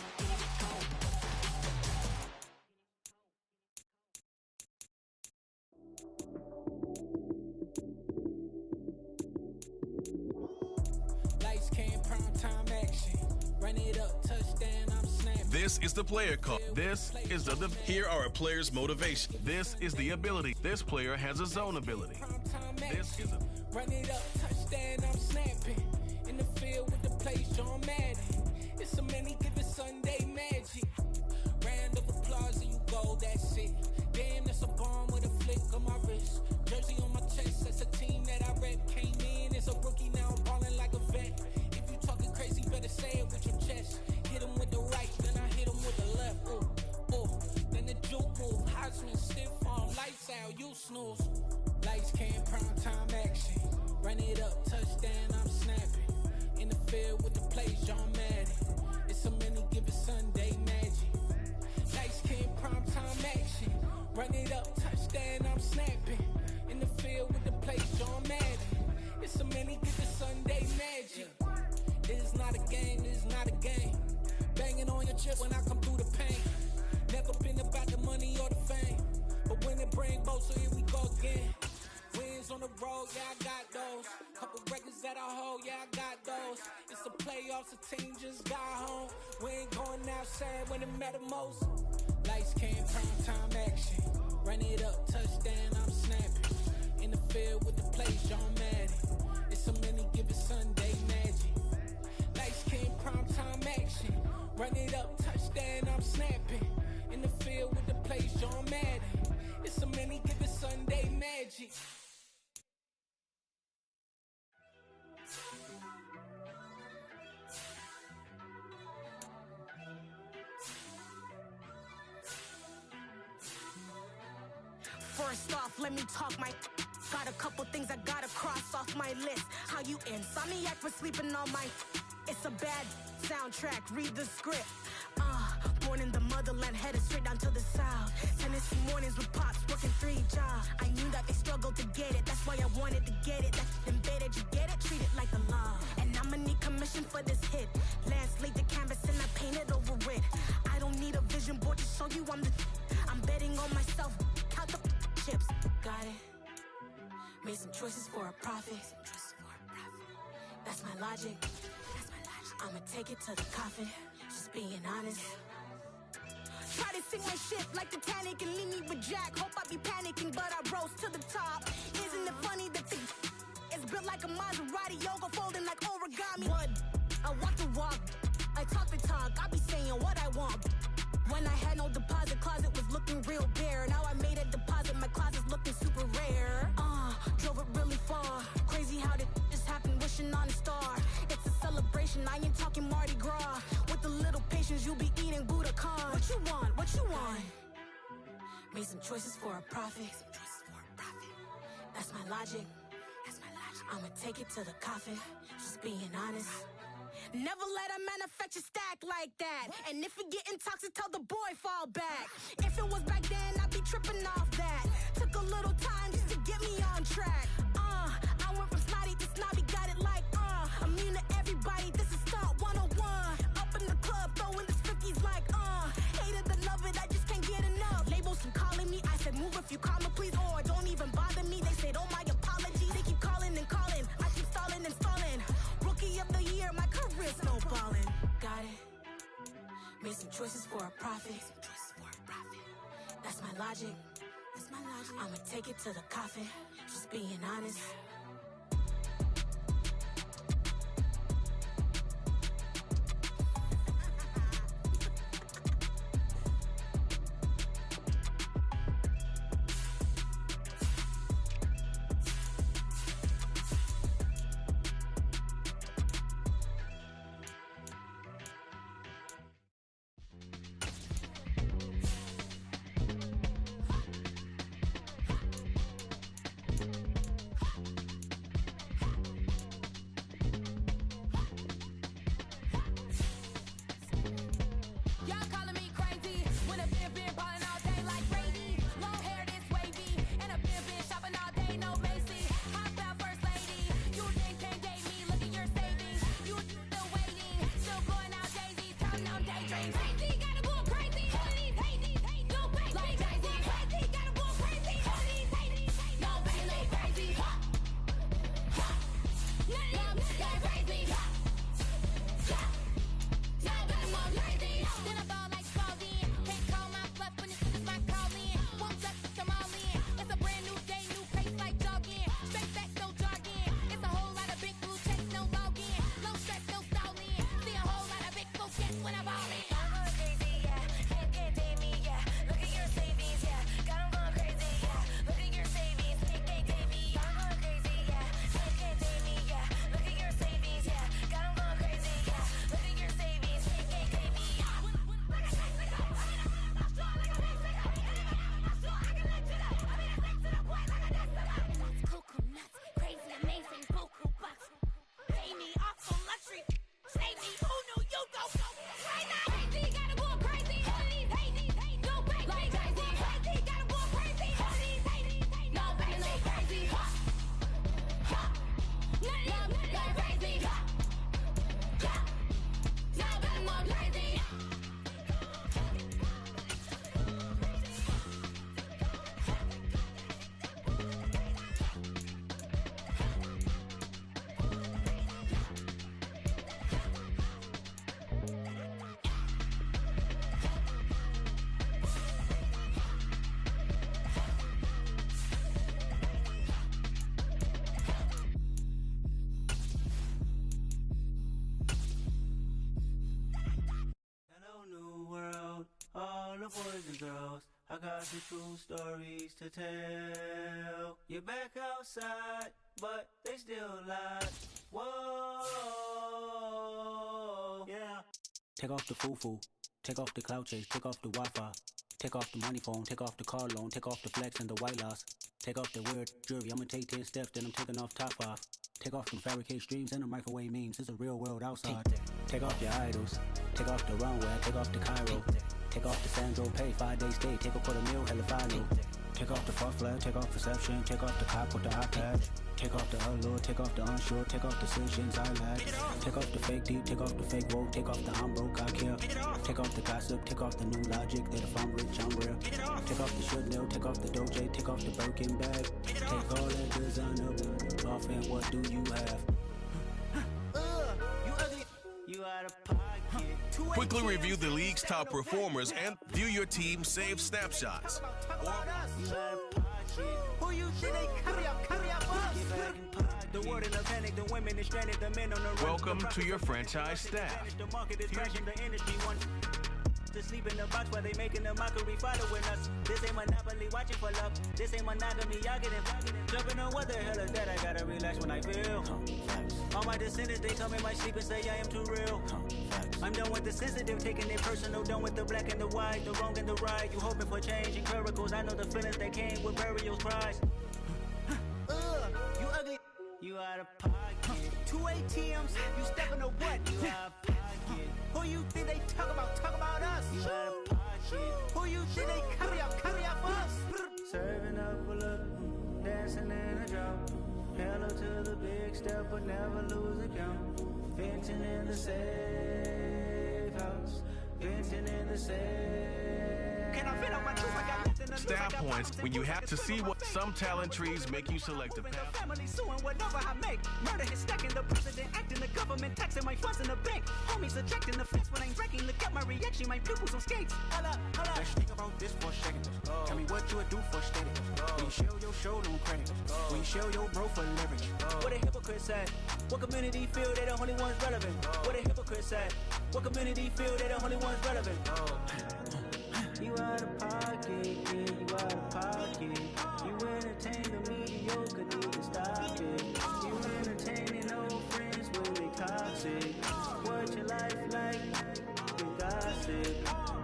Lights came, prime time action. Run it up, touchdown, I'm snapping. This is the player call. This is the here are a player's motivation. This is the ability. This player has a zone ability. This is a Run it up, touchdown, I'm snapping. In the field with the place, John Madden. It's a many given Sunday magic. Round of applause and you go, that's it. Damn, that's a bomb with a flick on my wrist. Jersey on my chest, that's a team that I rep. Came in as a rookie, now I'm ballin' like a vet. If you talking crazy, better say it with your chest. Hit him with the right, then I hit him with the left. Then the juke move, Heisman, stiff arm, lights out, you snooze. Lights came, prime time action. Run it up, touchdown, I'm snapping. In the field with the plays, John Madden. It's a many given Sunday magic. Lights came, prime time action. Run it up, touchdown, I'm snapping. In the field with the plays, John Madden. It's a many given Sunday magic. This is not a game, this is not a game. Banging on your chest when I come through the pain. Never been about the money or the fame. But when it bring both, so here we go again. Wins on the road, yeah, I got those. Couple records that I hold, yeah, I got those. It's the playoffs, the team just got home. We ain't going outside when it matter most. Lights came, prime time action. Run it up, touchdown, I'm snapping. In the field with the plays, John Madden. It's a many given Sunday magic. Lights came, prime time action. Run it up, touchdown, I'm snapping. In the field with the plays, John Madden. It's a many given Sunday magic. First off, let me talk my. Got a couple things I gotta cross off my list. How you insomniac for sleeping on my. It's a bad soundtrack, read the script. Born in the motherland, headed straight down to the south. Tennessee mornings with pops, working 3 jobs. I knew that they struggled to get it, that's why I wanted to get it. That's embedded, you get it, treat it like a law. And I'ma need commission for this hit. Lance laid the canvas and I painted over it. I don't need a vision board to show you I'm betting on myself, count the chips. Got it. Made some choices for a profit. That's my logic. I'ma take it to the coffin, just being honest. Try to sing my shit like Titanic and leave me with Jack. Hope I be panicking, but I rose to the top. Isn't it funny that the is built like a Maserati, yoga folding like origami? What? I walk the walk, I talk the talk, I be saying what I want. When I had no deposit, closet was looking real bare. Now I made a deposit, my closet's looking super rare. Drove it really far. Crazy how did this happen, wishing on a star. It's a celebration, I ain't talking Mardi Gras. With a little patience, you'll be eating Budokan. What you want? What you want? Made some choices for a profit. That's my logic. I'ma take it to the coffin, just being honest. Never let a manufacture stack like that. And if it getting toxic, tell the boy fall back. If it was back then, I'd be tripping off that. Took a little time just to get me on track. I went from snotty to snobby, got it like immune to everybody, this is stunt 101. Up in the club, throwing the cookies like hate it or love it, I just can't get enough. Labels keep calling me, I said move if you call me please, or don't even bother me. They said oh my apologies, they keep calling and calling. I keep stalling and stalling. Rookie of the year, my career snowballing. Got it. Made some choices for a profit. That's my logic. I'ma take it to the coffin, just being honest. and girls. I got some true stories to tell. You're back outside, but they still lie. Whoa, yeah. Take off the foo-foo, take off the cloud chase, take off the Wi-Fi, take off the money phone, take off the car loan, take off the flex and the white loss, take off the weird jewelry. I'ma take 10 steps, then I'm taking off top off. Take off them fabricate streams and the microwave memes. It's a real world outside. Take off your idols, take off the runway, take off the Cairo, take off the Sandro Pay, 5-day stay, take a $250,000, hella final. Take off the fuck flag, take off perception, take off the cop with the eye patch. Take off the allure, take off the unsure, take off decisions I lack. Take off the fake deep, take off the fake woke, take off the I'm broke, I care. Take off the gossip, take off the new logic that if I'm rich, I'm real. Take off the should know, take off the doje, take off the Birkin bag. Take all that designer off and what do you have? You ugly, you out of pocket. Quickly review the league's top performers and view your team's save snapshots. Who you think they carry up us? The word in a panic, the women is stranded, the men on the run. Welcome to your franchise staff. The market is crashing, the industry wants to sleep in the box while they making a mockery following us. This ain't Monopoly, watching for love. This ain't monogamy, y'all getting jumping on what the hell is that? I gotta relax when I feel. All my descendants, they come in my sleep and say I am too real. I'm done with the sensitive, taking it personal, done with the black and the white, the wrong and the right. You hoping for change and miracles. I know the feelings that came with burial cries. You ugly, you out of pocket. 2 ATMs, you stepping to what? You out of pocket. Who you think they talk about us? You out of pocket. Who you think they carry up us? Serving up a look, dancing in a drop. Hello to the big step, but never lose a count. Venting in the safe house. Venting in the safe. Can I fit on my truth? I got nothing to lose. Staff points when you have to see what some talent trees make you select a path. Family suing whatever I make. Murder is stacking, the president acting, the government taxing my funds in the bank. Homies subtracting the fence when I'm breaking. Look at my reaction, my pupils on skates. Holla. Let's think about this for a second. Tell me what you would do for status. When you show your show, no credit. When you show your bro for leverage. What a hypocrite said. What community feel they the only ones relevant? What a hypocrite said. What community feel they the only ones relevant? You out of pocket, yeah, you out of pocket. You entertain the mediocre, need to stop it. You entertaining old friends when they toxic. What your life like? You gossip.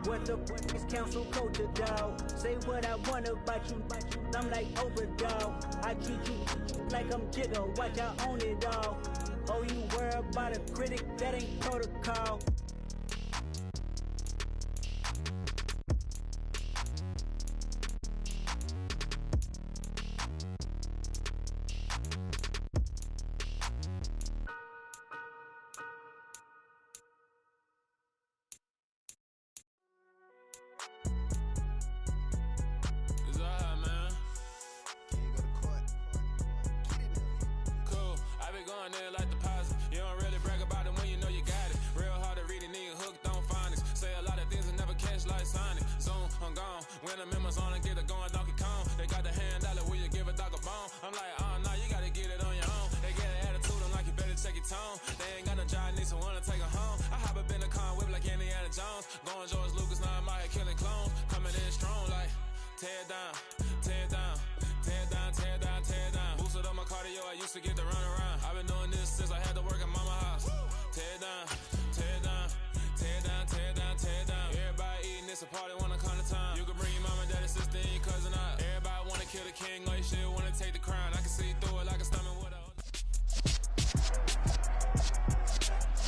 What the fuck is council culture, dog? Say what I want about you. I'm like overdog. I treat you like I'm Jigga. Watch I own it all. Oh, you worry about a critic? That ain't protocol.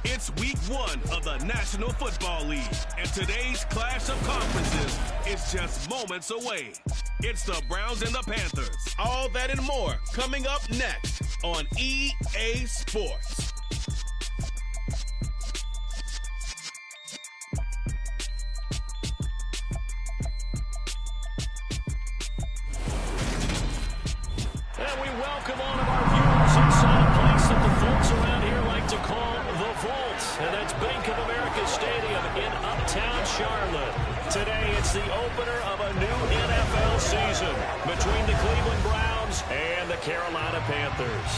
It's week 1 of the National Football League, and today's clash of conferences is just moments away. It's the Browns and the Panthers. All that and more coming up next on EA Sports. And we welcome all of our viewers inside a place that the folks around here like to call the Vault. And that's Bank of America Stadium in Uptown Charlotte. Today it's the opener of a new NFL season between the Cleveland Browns and the Carolina Panthers.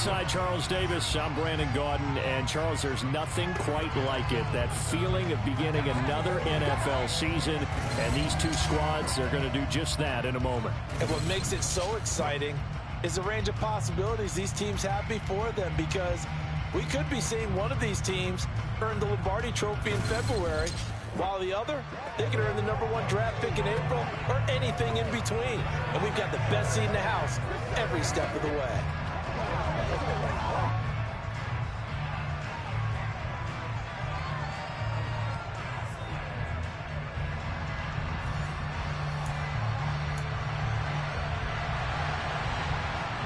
Inside Charles Davis, I'm Brandon Gaudin. And, Charles, there's nothing quite like it. That feeling of beginning another NFL season. And these two squads are going to do just that in a moment. And what makes it so exciting is the range of possibilities these teams have before them, because we could be seeing one of these teams earn the Lombardi Trophy in February, while the other, they could earn the #1 draft pick in April or anything in between. And we've got the best seat in the house every step of the way.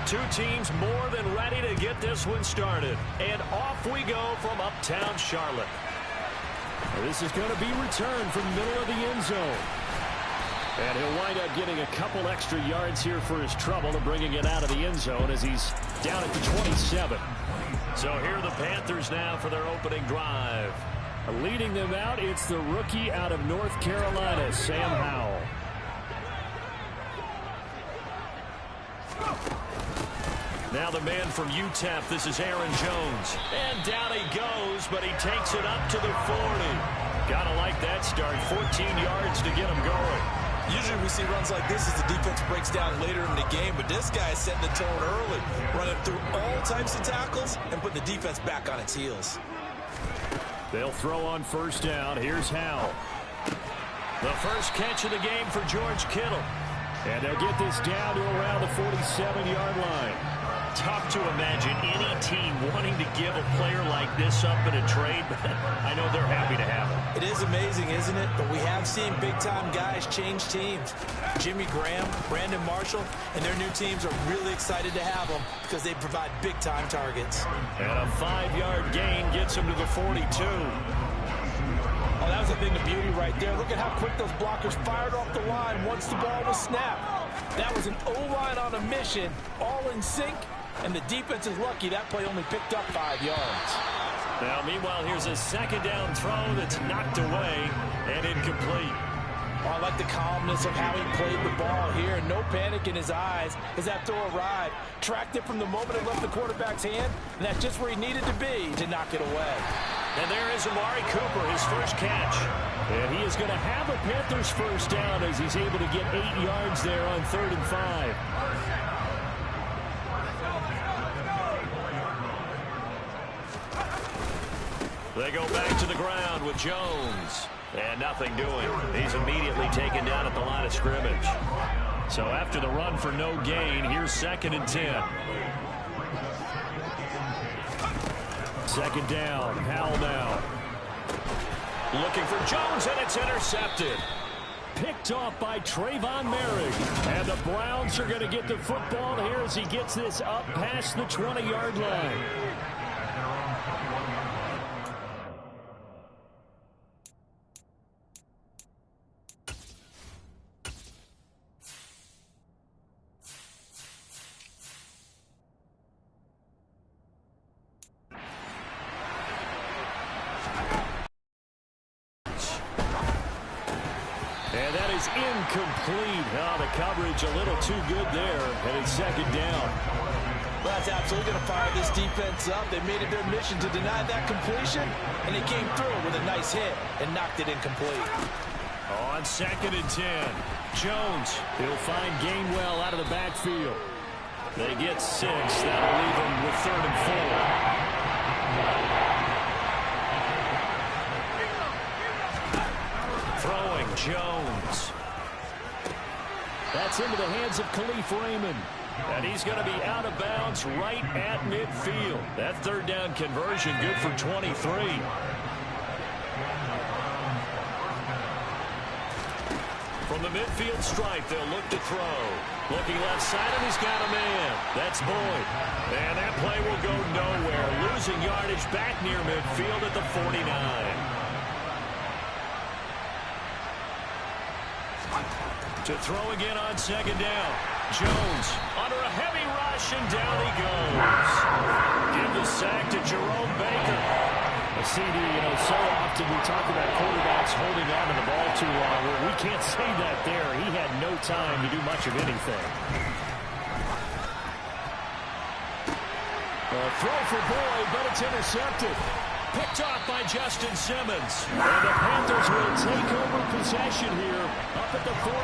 Two teams more than ready to get this one started. And off we go from uptown Charlotte. This is going to be returned from the middle of the end zone. And he'll wind up getting a couple extra yards here for his trouble and bringing it out of the end zone as he's down at the 27. So here are the Panthers now for their opening drive. Leading them out, it's the rookie out of North Carolina, Sam Howell. Now the man from UTEP, this is Aaron Jones. And down he goes, but he takes it up to the 40. Gotta like that start, 14 yards to get him going. Usually we see runs like this as the defense breaks down later in the game, but this guy is setting the tone early, running through all types of tackles and putting the defense back on its heels. They'll throw on first down. Here's Howell. The first catch of the game for George Kittle. And they'll get this down to around the 47-yard line. Tough to imagine any team wanting to give a player like this up in a trade, but I know they're happy to have him. It is amazing, isn't it? But we have seen big-time guys change teams. Jimmy Graham, Brandon Marshall, and their new teams are really excited to have them because they provide big-time targets. And a 5-yard gain gets him to the 42. Oh, that was a thing of beauty right there. Look at how quick those blockers fired off the line once the ball was snapped. That was an O-line on a mission, all in sync. And the defense is lucky that play only picked up 5 yards. Now, meanwhile, here's a second down throw that's knocked away and incomplete. Oh, I like the calmness of how he played the ball here. No panic in his eyes as that throw arrived. Tracked it from the moment it left the quarterback's hand, and that's just where he needed to be to knock it away. And there is Amari Cooper, his first catch. And he is going to have a Panthers first down as he's able to get 8 yards there on 3rd and 5. They go back to the ground with Jones. And nothing doing. He's immediately taken down at the line of scrimmage. So after the run for no gain, here's 2nd and 10. Second down. Howell now. Looking for Jones, and it's intercepted. Picked off by Trayvon Merrick. And the Browns are going to get the football here as he gets this up past the 20-yard line. Incomplete. Oh, the coverage a little too good there, and it's 2nd down. Well, that's absolutely going to fire this defense up. They made it their mission to deny that completion, and they came through with a nice hit and knocked it incomplete. On 2nd and 10, Jones, he'll find Gainwell out of the backfield. They get 6. That'll leave them with 3rd and 4. Throwing Jones. That's into the hands of Khalif Raymond. And he's going to be out of bounds right at midfield. That 3rd down conversion good for 23. From the midfield stripe, they'll look to throw. Looking left side, and he's got a man. That's Boyd. And that play will go nowhere. Losing yardage back near midfield at the 49. To throw again on 2nd down. Jones under a heavy rush, and down he goes. Give the sack to Jerome Baker. CD, so often we talk about quarterbacks holding on to the ball too long. Well, we can't say that there. He had no time to do much of anything. Throw for Boyd, but it's intercepted. Picked off by Justin Simmons. And the Panthers will take over possession here up at the 44.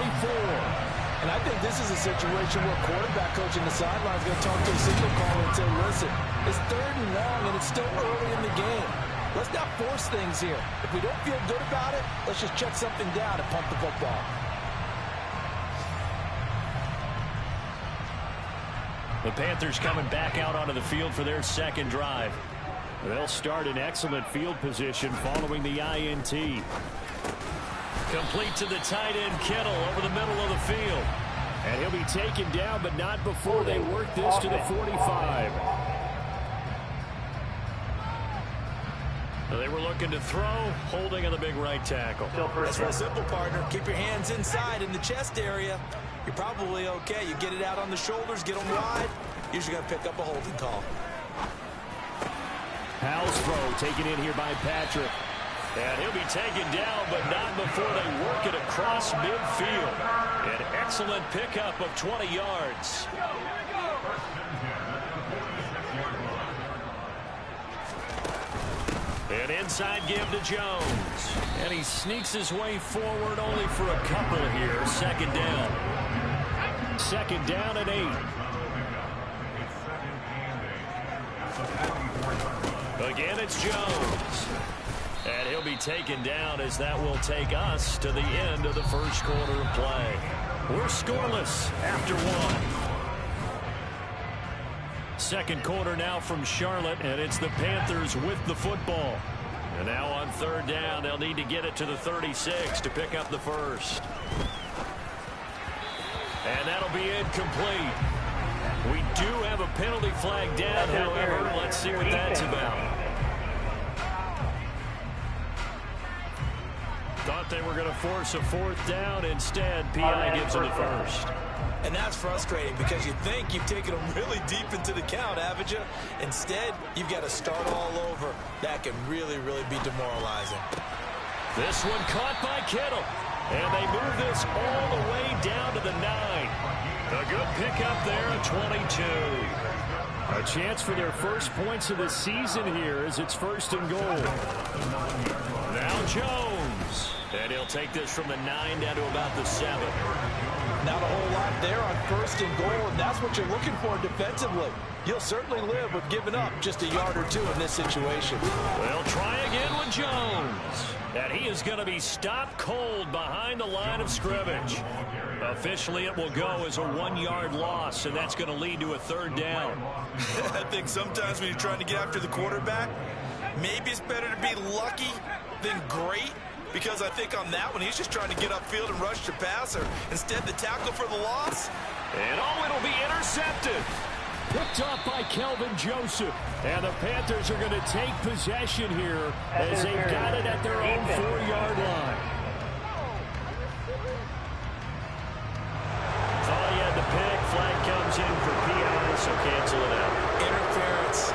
And I think this is a situation where quarterback coach in the sideline is going to talk to a signal caller and say, listen, it's 3rd and long and it's still early in the game. Let's not force things here. If we don't feel good about it, let's just check something down and pump the football. The Panthers coming back out onto the field for their second drive. They'll start in excellent field position following the INT. Complete to the tight end, Kittle, over the middle of the field. And he'll be taken down, but not before they work this to the 45. They were looking to throw, holding on the big right tackle. That's real simple, partner. Keep your hands inside in the chest area. You're probably okay. You get it out on the shoulders, get them wide. Usually going to pick up a holding call. Powell's throw taken in here by Patrick. And he'll be taken down, but not before they work it across midfield. An excellent pickup of 20 yards. An inside give to Jones. And he sneaks his way forward only for a couple here. 2nd down. 2nd down and 8. Again, it's Jones. And he'll be taken down as that will take us to the end of the first quarter of play. We're scoreless after 1. Second quarter now from Charlotte, and it's the Panthers with the football. And now on 3rd down, they'll need to get it to the 36 to pick up the first. And that'll be incomplete. We do have a penalty flag down, however. Let's see what that's about. Thought they were going to force a 4th down. Instead, P.I. gives them the first. And that's frustrating because you think you've taken them really deep into the count, haven't you? Instead, you've got to start all over. That can really, really be demoralizing. This one caught by Kittle. And they move this all the way down to the 9. A good pickup there at 22. A chance for their first points of the season here as it's 1st and goal. Now Jones. And he'll take this from the 9 down to about the 7. Not a whole lot there on 1st and goal, and that's what you're looking for defensively. You'll certainly live with giving up just a yard or 2 in this situation. They'll try again with Jones. And he is going to be stopped cold behind the line of scrimmage. Officially, it will go as a 1-yard loss, and that's going to lead to a 3rd down. I think sometimes when you're trying to get after the quarterback, maybe it's better to be lucky than great. Because I think on that one, he's just trying to get upfield and rush the passer. Instead, the tackle for the loss. And it'll be intercepted. Picked off by Kelvin Joseph. And the Panthers are going to take possession here as they've got it at their own 4-yard line. Thought he had the pick. Flag comes in for P.I., so cancel it out. Interference.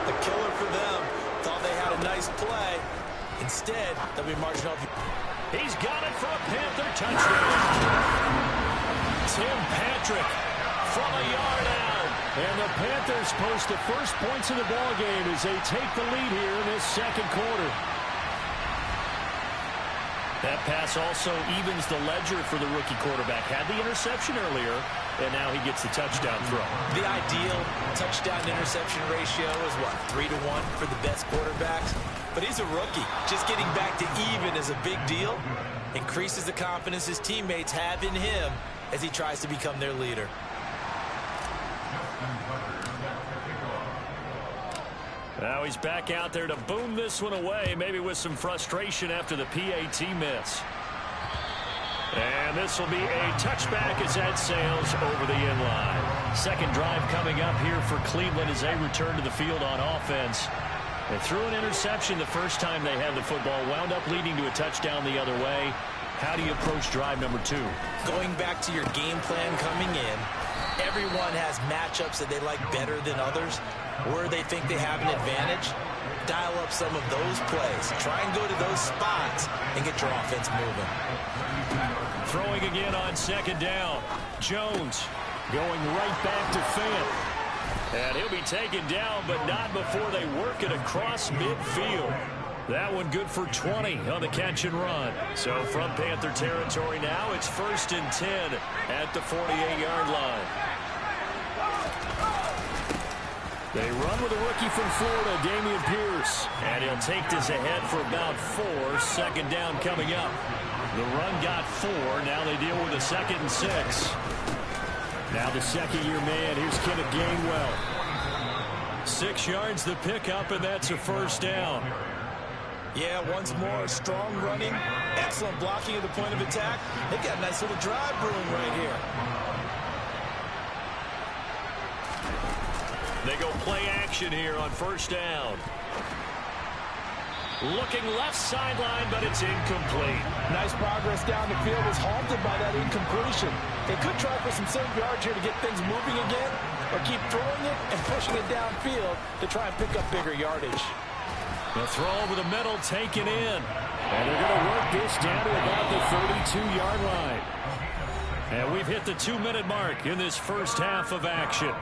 A killer for them. Thought they had a nice play. Instead, they'll be marching up. He's got it for a Panther touchdown. Tim Patrick from a yard out. And the Panthers post the first points of the ball game as they take the lead here in this 2nd quarter. That pass also evens the ledger for the rookie quarterback. Had the interception earlier, and now he gets the touchdown throw. The ideal touchdown-interception ratio is what, 3 to 1 for the best quarterbacks? But he's a rookie. Just getting back to even is a big deal. Increases the confidence his teammates have in him as he tries to become their leader. Now he's back out there to boom this one away, maybe with some frustration after the PAT miss. And this will be a touchback as that sails over the end line. Second drive coming up here for Cleveland as they return to the field on offense. They threw an interception the first time they had the football, wound up leading to a touchdown the other way. How do you approach drive number 2? Going back to your game plan coming in, everyone has matchups that they like better than others, where they think they have an advantage. Dial up some of those plays. Try and go to those spots and get your offense moving. Throwing again on 2nd down. Jones going right back to Fant. And he'll be taken down, but not before they work it across midfield. That one good for 20 on the catch and run. So from Panther territory now, it's 1st and 10 at the 48-yard line. They run with a rookie from Florida, Damian Pierce. And he'll take this ahead for about 4. 2nd down coming up. The run got 4. Now they deal with a 2nd and 6. Now the second-year man. Here's Kenneth Gainwell. 6 yards the pickup, and that's a 1st down. Yeah, once more, strong running, excellent blocking at the point of attack. They've got a nice little drive brewing right here. They go play action here on 1st down. Looking left sideline, but it's incomplete. Nice progress down the field was halted by that incompletion. They could try for some safe yards here to get things moving again, or keep throwing it and pushing it downfield to try and pick up bigger yardage. The throw over the middle taken in. And they're going to work this down to about the 32-yard line. And we've hit the 2-minute mark in this first half of action.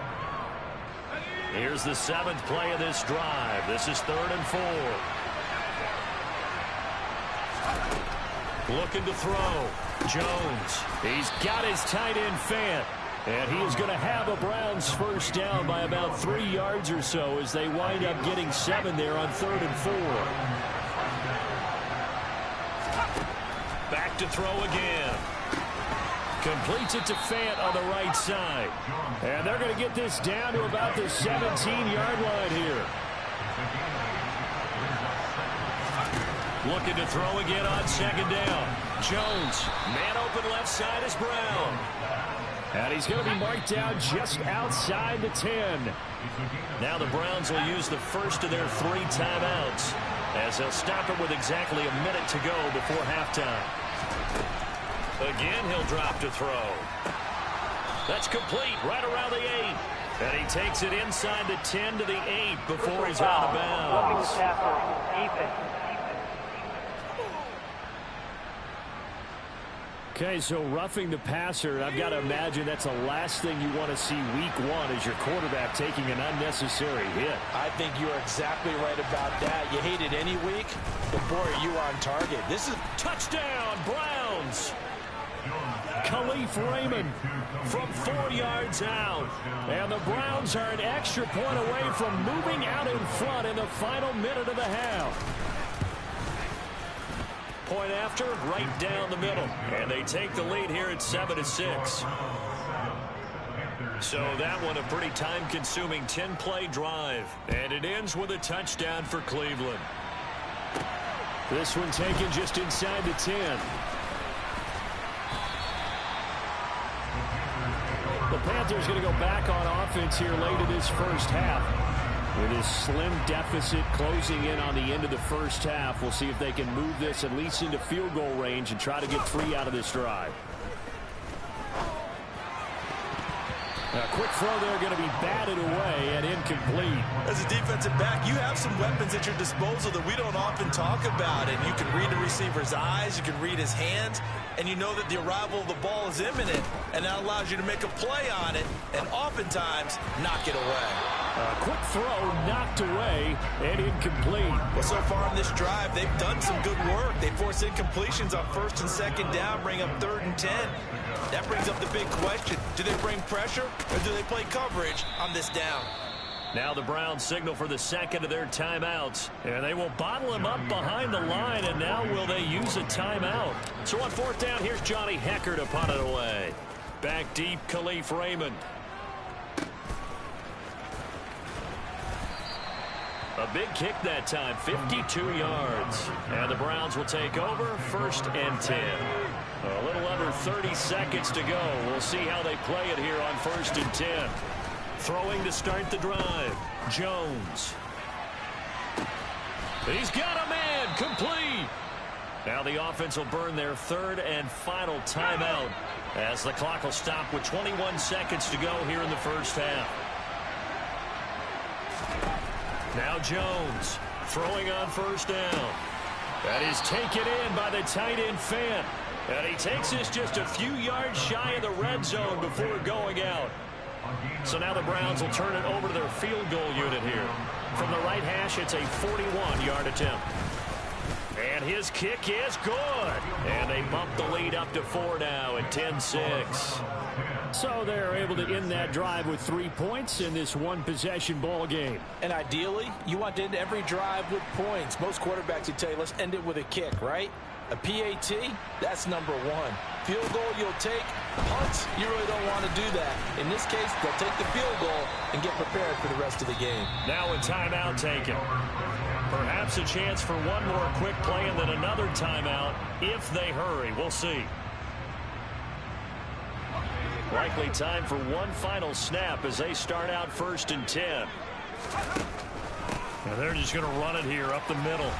Here's the 7th play of this drive. This is 3rd and 4. Looking to throw. Jones. He's got his tight end Fant. And he is going to have a Browns 1st down by about 3 yards or so as they wind up getting 7 there on 3rd and 4. Back to throw again. Completes it to Fant on the right side. And they're going to get this down to about the 17-yard line here. Looking to throw again on 2nd down. Jones, man open left side is Brown. And he's going to be marked down just outside the 10. Now the Browns will use the first of their 3 timeouts as they'll stop it with exactly a minute to go before halftime. Again, he'll drop to throw. That's complete right around the 8. And he takes it inside the 10 to the 8 before he's out of bounds. Okay, so roughing the passer, I've got to imagine that's the last thing you want to see week 1 as your quarterback taking an unnecessary hit. I think you are exactly right about that. You hate it any week, but boy, are you on target. This is touchdown, Browns. Khalif Raymond from 4 yards out. And the Browns are an extra point away from moving out in front in the final minute of the half. Point after, right down the middle. And they take the lead here at 7-6. So that one a pretty time-consuming 10-play drive. And it ends with a touchdown for Cleveland. This one taken just inside the 10. The Panthers going to go back on offense here late in this first half. With his slim deficit closing in on the end of the first half, we'll see if they can move this at least into field goal range and try to get 3 out of this drive. A quick throw there going to be batted away and incomplete. As a defensive back, you have some weapons at your disposal that we don't often talk about. And you can read the receiver's eyes, you can read his hands, and you know that the arrival of the ball is imminent. And that allows you to make a play on it and oftentimes knock it away. A quick throw knocked away and incomplete. Well, so far in this drive, they've done some good work. They force incompletions on 1st and 2nd down, bring up 3rd and 10. That brings up the big question. Do they bring pressure or do they play coverage on this down? Now the Browns signal for the 2nd of their timeouts. And they will bottle him up behind the line, and now will they use a timeout? So on 4th down, here's Johnny Hekker to punt it away. Back deep, Khalif Raymond. A big kick that time, 52 yards. And the Browns will take over, 1st and 10. A little under 30 seconds to go. We'll see how they play it here on 1st and 10. Throwing to start the drive. Jones. He's got a man, complete. Now the offense will burn their 3rd and final timeout as the clock will stop with 21 seconds to go here in the first half. Now Jones throwing on 1st down. That is taken in by the tight end Fant. And he takes this just a few yards shy of the red zone before going out. So now the Browns will turn it over to their field goal unit here. From the right hash, it's a 41-yard attempt. And his kick is good. And they bump the lead up to 4 now at 10-6. So they're able to end that drive with 3 points in this one-possession ball game. And ideally, you want to end every drive with points. Most quarterbacks would tell you, let's end it with a kick, right? A PAT, that's number 1. Field goal you'll take. Punts, you really don't want to do that. In this case, they'll take the field goal and get prepared for the rest of the game. Now a timeout taken. Perhaps a chance for one more quick play and then another timeout if they hurry. We'll see. Likely time for one final snap as they start out 1st and 10. Now they're just going to run it here up the middle.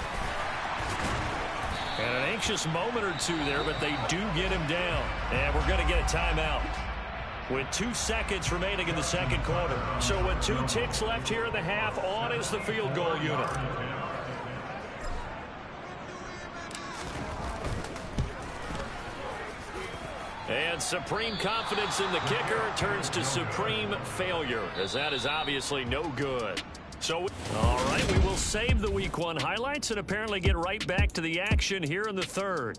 And an anxious moment or two there, but they do get him down. And we're going to get a timeout with 2 seconds remaining in the second quarter. So with 2 ticks left here in the half, on is the field goal unit. And supreme confidence in the kicker turns to supreme failure, as that is obviously no good. So, all right, we will save the Week 1 highlights and apparently get right back to the action here in the third.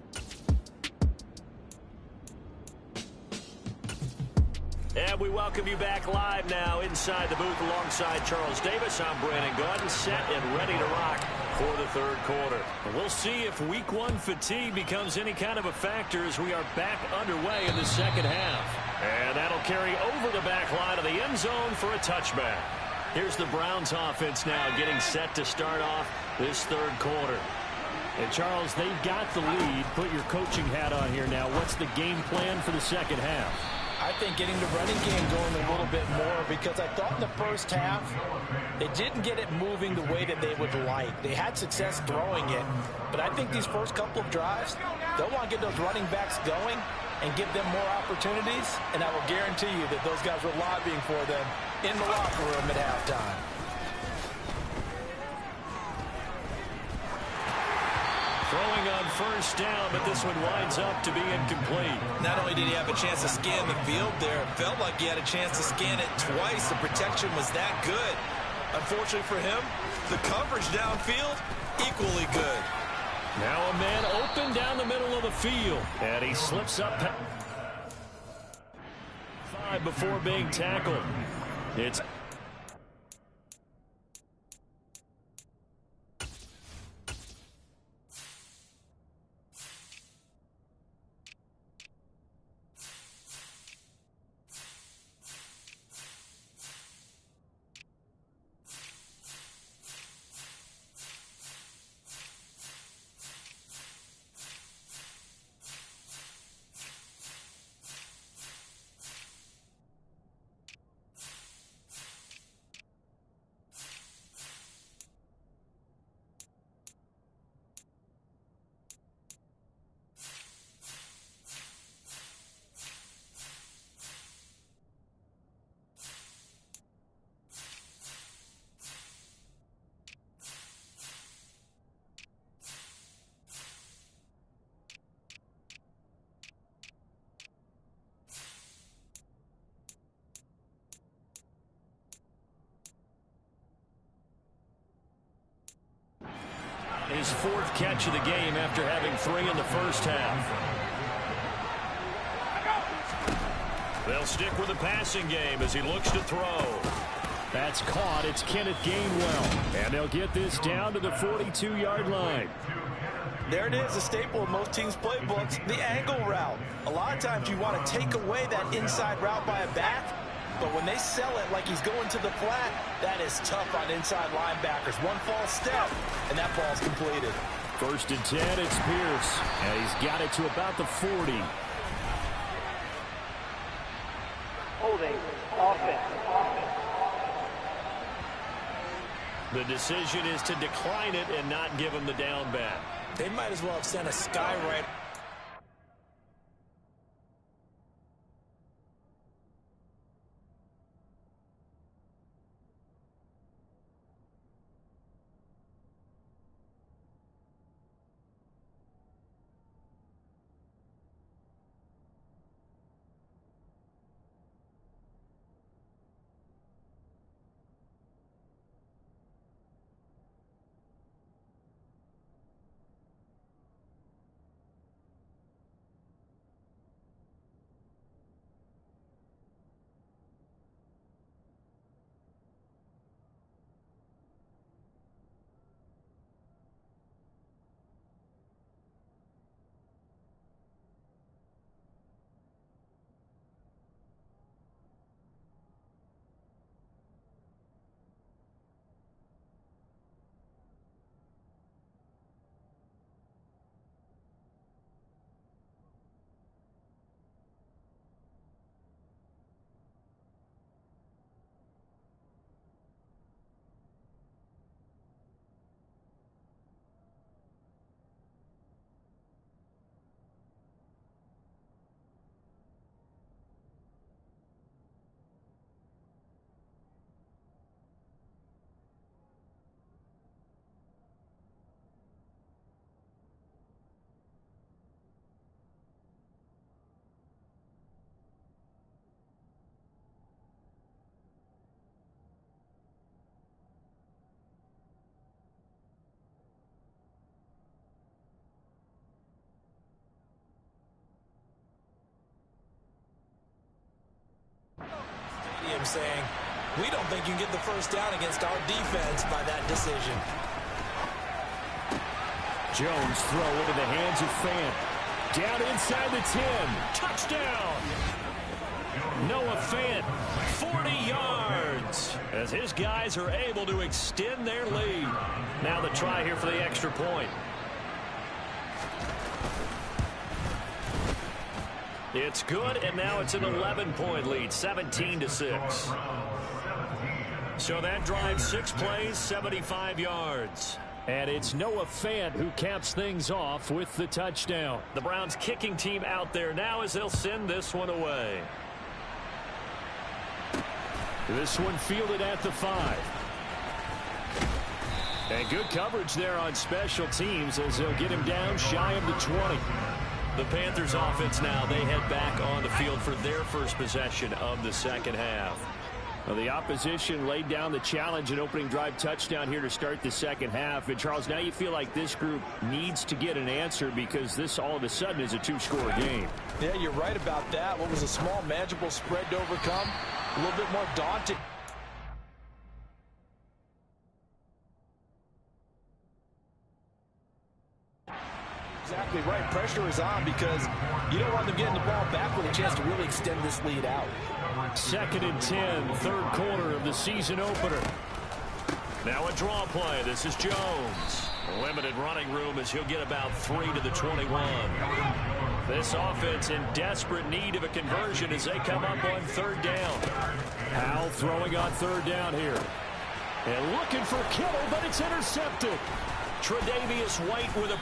And we welcome you back live now inside the booth alongside Charles Davis. I'm Brandon Gaudin, set and ready to rock for the third quarter. And we'll see if Week 1 fatigue becomes any kind of a factor as we are back underway in the second half. And that'll carry over the back line of the end zone for a touchback. Here's the Browns offense now getting set to start off this third quarter. And Charles, they've got the lead. Put your coaching hat on here now. What's the game plan for the second half? I think getting the running game going a little bit more, because I thought in the first half they didn't get it moving the way that they would like. They had success throwing it, but I think these first couple of drives, they'll want to get those running backs going and give them more opportunities, and I will guarantee you that those guys were lobbying for them in the locker room at halftime. Throwing on first down, but this one winds up to be incomplete. Not only did he have a chance to scan the field there, it felt like he had a chance to scan it twice. The protection was that good. Unfortunately for him, the coverage downfield, equally good. Now a man open down the middle of the field, and he slips up 5 before being tackled. It's his 4th catch of the game after having 3 in the first half. They'll stick with the passing game as he looks to throw. That's caught. It's Kenneth Gainwell. And they'll get this down to the 42-yard line. There it is, a staple of most teams' playbooks, the angle route. A lot of times you want to take away that inside route by a back, but when they sell it like he's going to the flat, that is tough on inside linebackers. One false step, and that ball's completed. 1st and 10, it's Pierce. And he's got it to about the 40. Holding, offense. The decision is to decline it and not give him the down back. They might as well have sent a skyride. him saying, we don't think you can get the first down against our defense by that decision. Jones throw into the hands of Fant. Down inside the 10. Touchdown! Noah Fant, 40 yards, as his guys are able to extend their lead. Now the try here for the extra point. It's good, and now it's an 11-point lead, 17-6. So that drives 6 plays, 75 yards. And it's Noah Fant who caps things off with the touchdown. The Browns kicking team out there now as they'll send this one away. This one fielded at the 5. And good coverage there on special teams as they'll get him down shy of the 20. The Panthers offense now, they head back on the field for their first possession of the second half. Well, the opposition laid down the challenge and opening drive touchdown here to start the second half. And, Charles, now you feel like this group needs to get an answer because this all of a sudden is a 2-score game. Yeah, you're right about that. What was a small, manageable spread to overcome, a little bit more daunting. Exactly right. Pressure is on because you don't want them getting the ball back with a chance to really extend this lead out. 2nd and 10, third quarter of the season opener. Now a draw play. This is Jones. Limited running room as he'll get about 3 to the 21. This offense in desperate need of a conversion as they come up on 3rd down. Howell throwing on 3rd down here. And looking for Kittle, but it's intercepted. Tre'Davious White with a...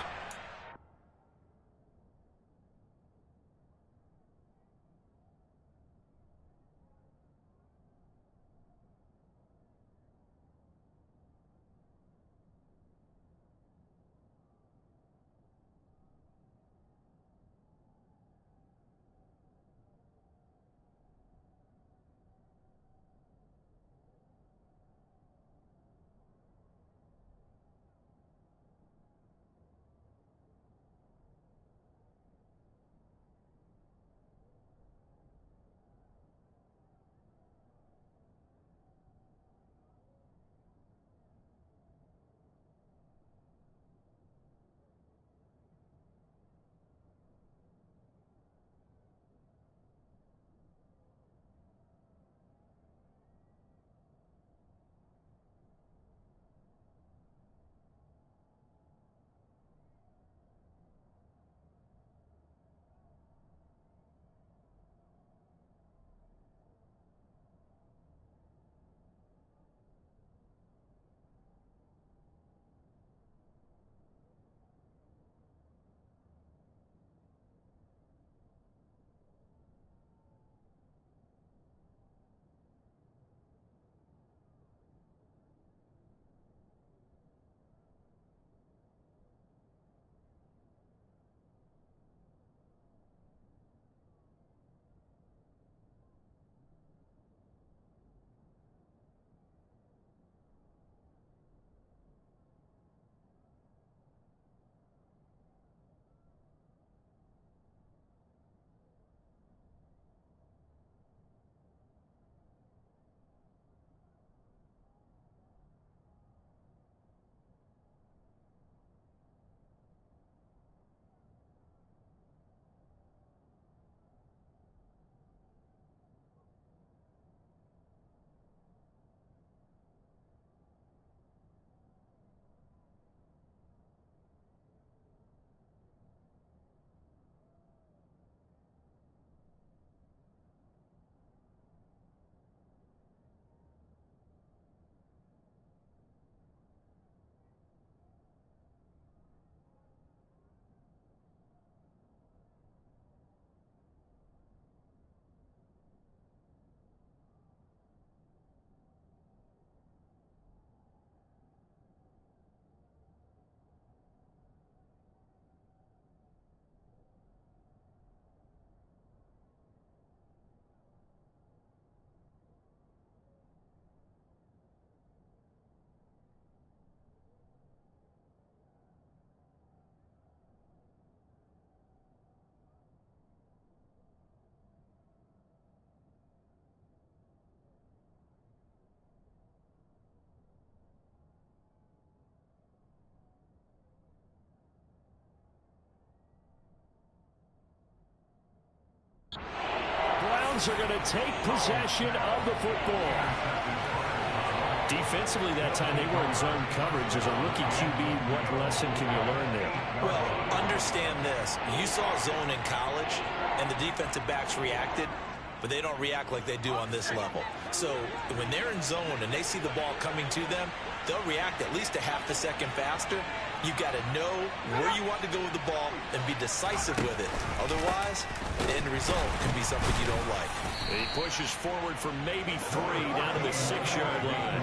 Browns are going to take possession of the football. Defensively that time, they were in zone coverage. As a rookie QB, what lesson can you learn there? Well, understand this. You saw zone in college, and the defensive backs reacted, but they don't react like they do on this level. So when they're in zone and they see the ball coming to them, they'll react at least a half a second faster. You've got to know where you want to go with the ball and be decisive with it. Otherwise, the end result can be something you don't like. He pushes forward for maybe 3 down to the 6-yard line.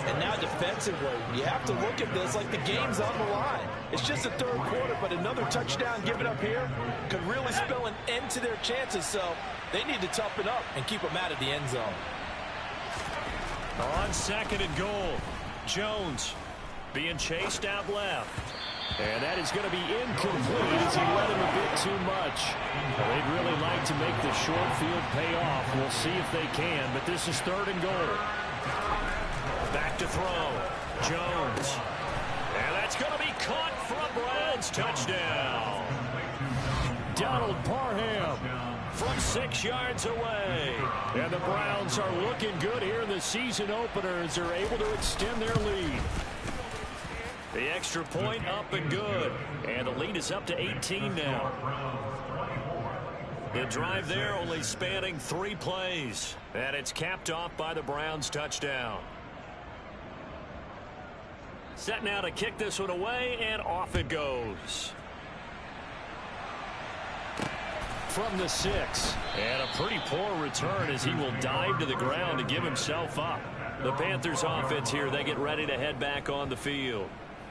And now defensively, you have to look at this like the game's on the line. It's just the third quarter, but another touchdown given up here could really spell an end to their chances. So they need to toughen up and keep them out of the end zone. On 2nd and goal, Jones being chased out left. And that is going to be incomplete as he led him a bit too much. Well, they'd really like to make the short field pay off. We'll see if they can, but this is 3rd and goal. Back to throw. Jones. And that's going to be caught for a Browns touchdown. Donald Parham from 6 yards away. And the Browns are looking good here in the season opener as they're able to extend their lead. The extra point up and good. And the lead is up to 18 now. The drive there only spanning 3 plays. And it's capped off by the Browns touchdown. Set now to kick this one away, and off it goes. From the 6. And a pretty poor return as he will dive to the ground to give himself up. The Panthers offense here, they get ready to head back on the field.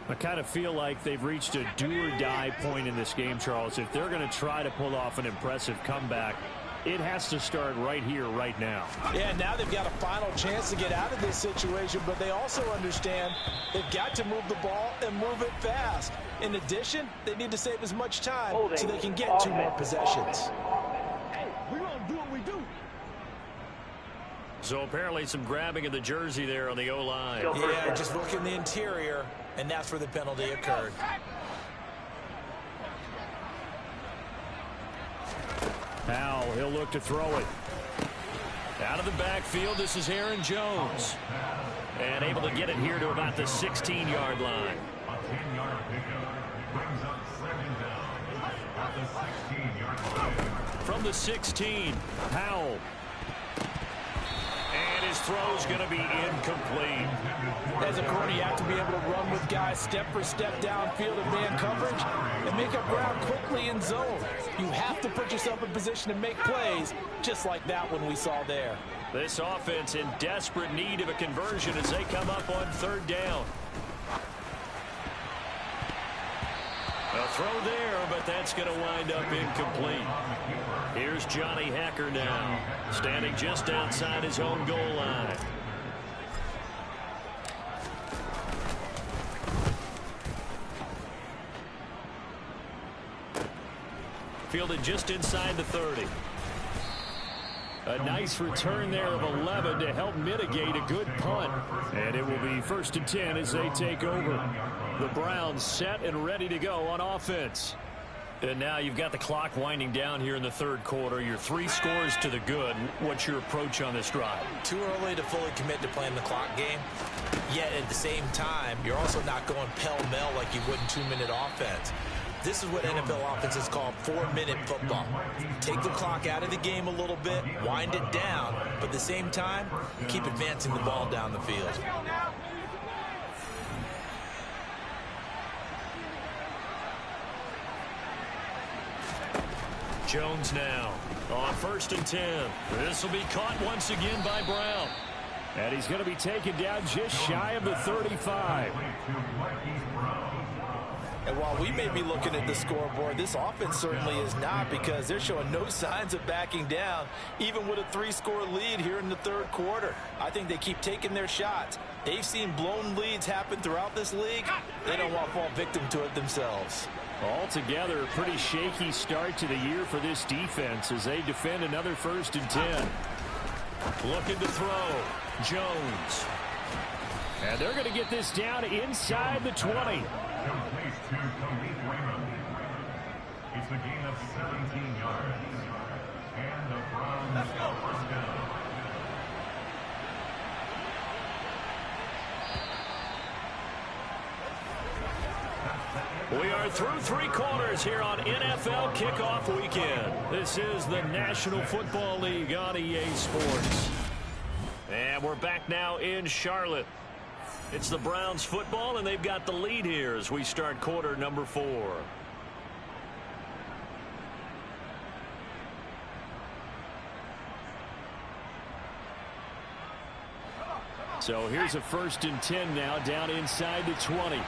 I kind of feel like they've reached a do-or-die point in this game, Charles. If they're going to try to pull off an impressive comeback, it has to start right here, right now. Yeah, now they've got a final chance to get out of this situation, but they also understand they've got to move the ball and move it fast. In addition, they need to save as much time so they can get 2 more possessions. Hey, we're going to do what we do. So apparently some grabbing of the jersey there on the O-line. Yeah, just look in the interior, and that's where the penalty occurred. Powell, he'll look to throw it. Out of the backfield, this is Aaron Jones. And able to get it here to about the 16-yard line. A 10-yard pickup brings up 2nd down at the 16-yard line. From the 16, Powell. And his throw's going to be incomplete. As a corner, you have to be able to run with guys step for step downfield in man coverage and make up ground quickly in zone. You have to put yourself in position to make plays, just like that one we saw there. This offense in desperate need of a conversion as they come up on 3rd down. A throw there, but that's going to wind up incomplete. Here's Johnny Hacker now, standing just outside his own goal line. Fielded just inside the 30. A nice return there of 11 to help mitigate a good punt. And it will be 1st and 10 as they take over. The Browns set and ready to go on offense. And now you've got the clock winding down here in the 3rd quarter. You're 3 scores to the good. What's your approach on this drive? Too early to fully commit to playing the clock game. Yet at the same time, you're also not going pell-mell like you would in 2-minute offense. This is what NFL offenses call 4-minute football. Take the clock out of the game a little bit, wind it down, but at the same time, keep advancing the ball down the field. Jones now on 1st and 10. This will be caught once again by Brown. And he's going to be taken down just shy of the 35. And while we may be looking at the scoreboard, this offense certainly is not, because they're showing no signs of backing down, even with a 3-score lead here in the 3rd quarter. I think they keep taking their shots. They've seen blown leads happen throughout this league. They don't want to fall victim to it themselves. Altogether, a pretty shaky start to the year for this defense as they defend another 1st and 10. Looking to throw. Jones. And they're going to get this down inside the 20. Complete to Khalif Raymond. It's a gain of 17 yards. And the Browns first down. We are through 3 quarters here on NFL Kickoff Weekend. This is the National Football League on EA Sports. And we're back now in Charlotte. It's the Browns football, and they've got the lead here as we start quarter number 4. So here's a 1st and 10 now down inside the 20.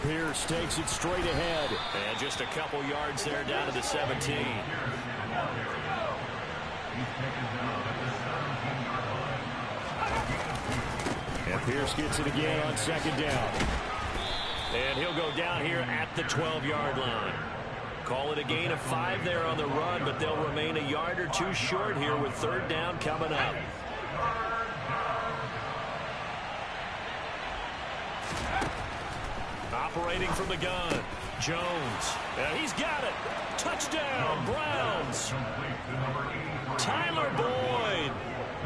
Pierce takes it straight ahead. And just a couple yards there down to the 17. And Pierce gets it again on 2nd down. And he'll go down here at the 12-yard line. Call it a gain of 5 there on the run, but they'll remain a yard or 2 short here with 3rd down coming up. Operating from the gun, Jones. And he's got it. Touchdown, Browns. Tyler Boyd.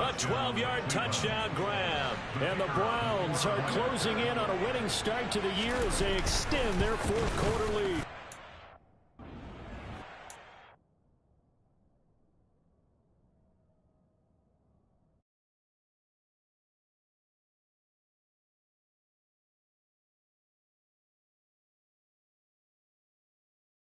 A 12-yard touchdown grab. And the Browns are closing in on a winning start to the year as they extend their 4th quarter lead.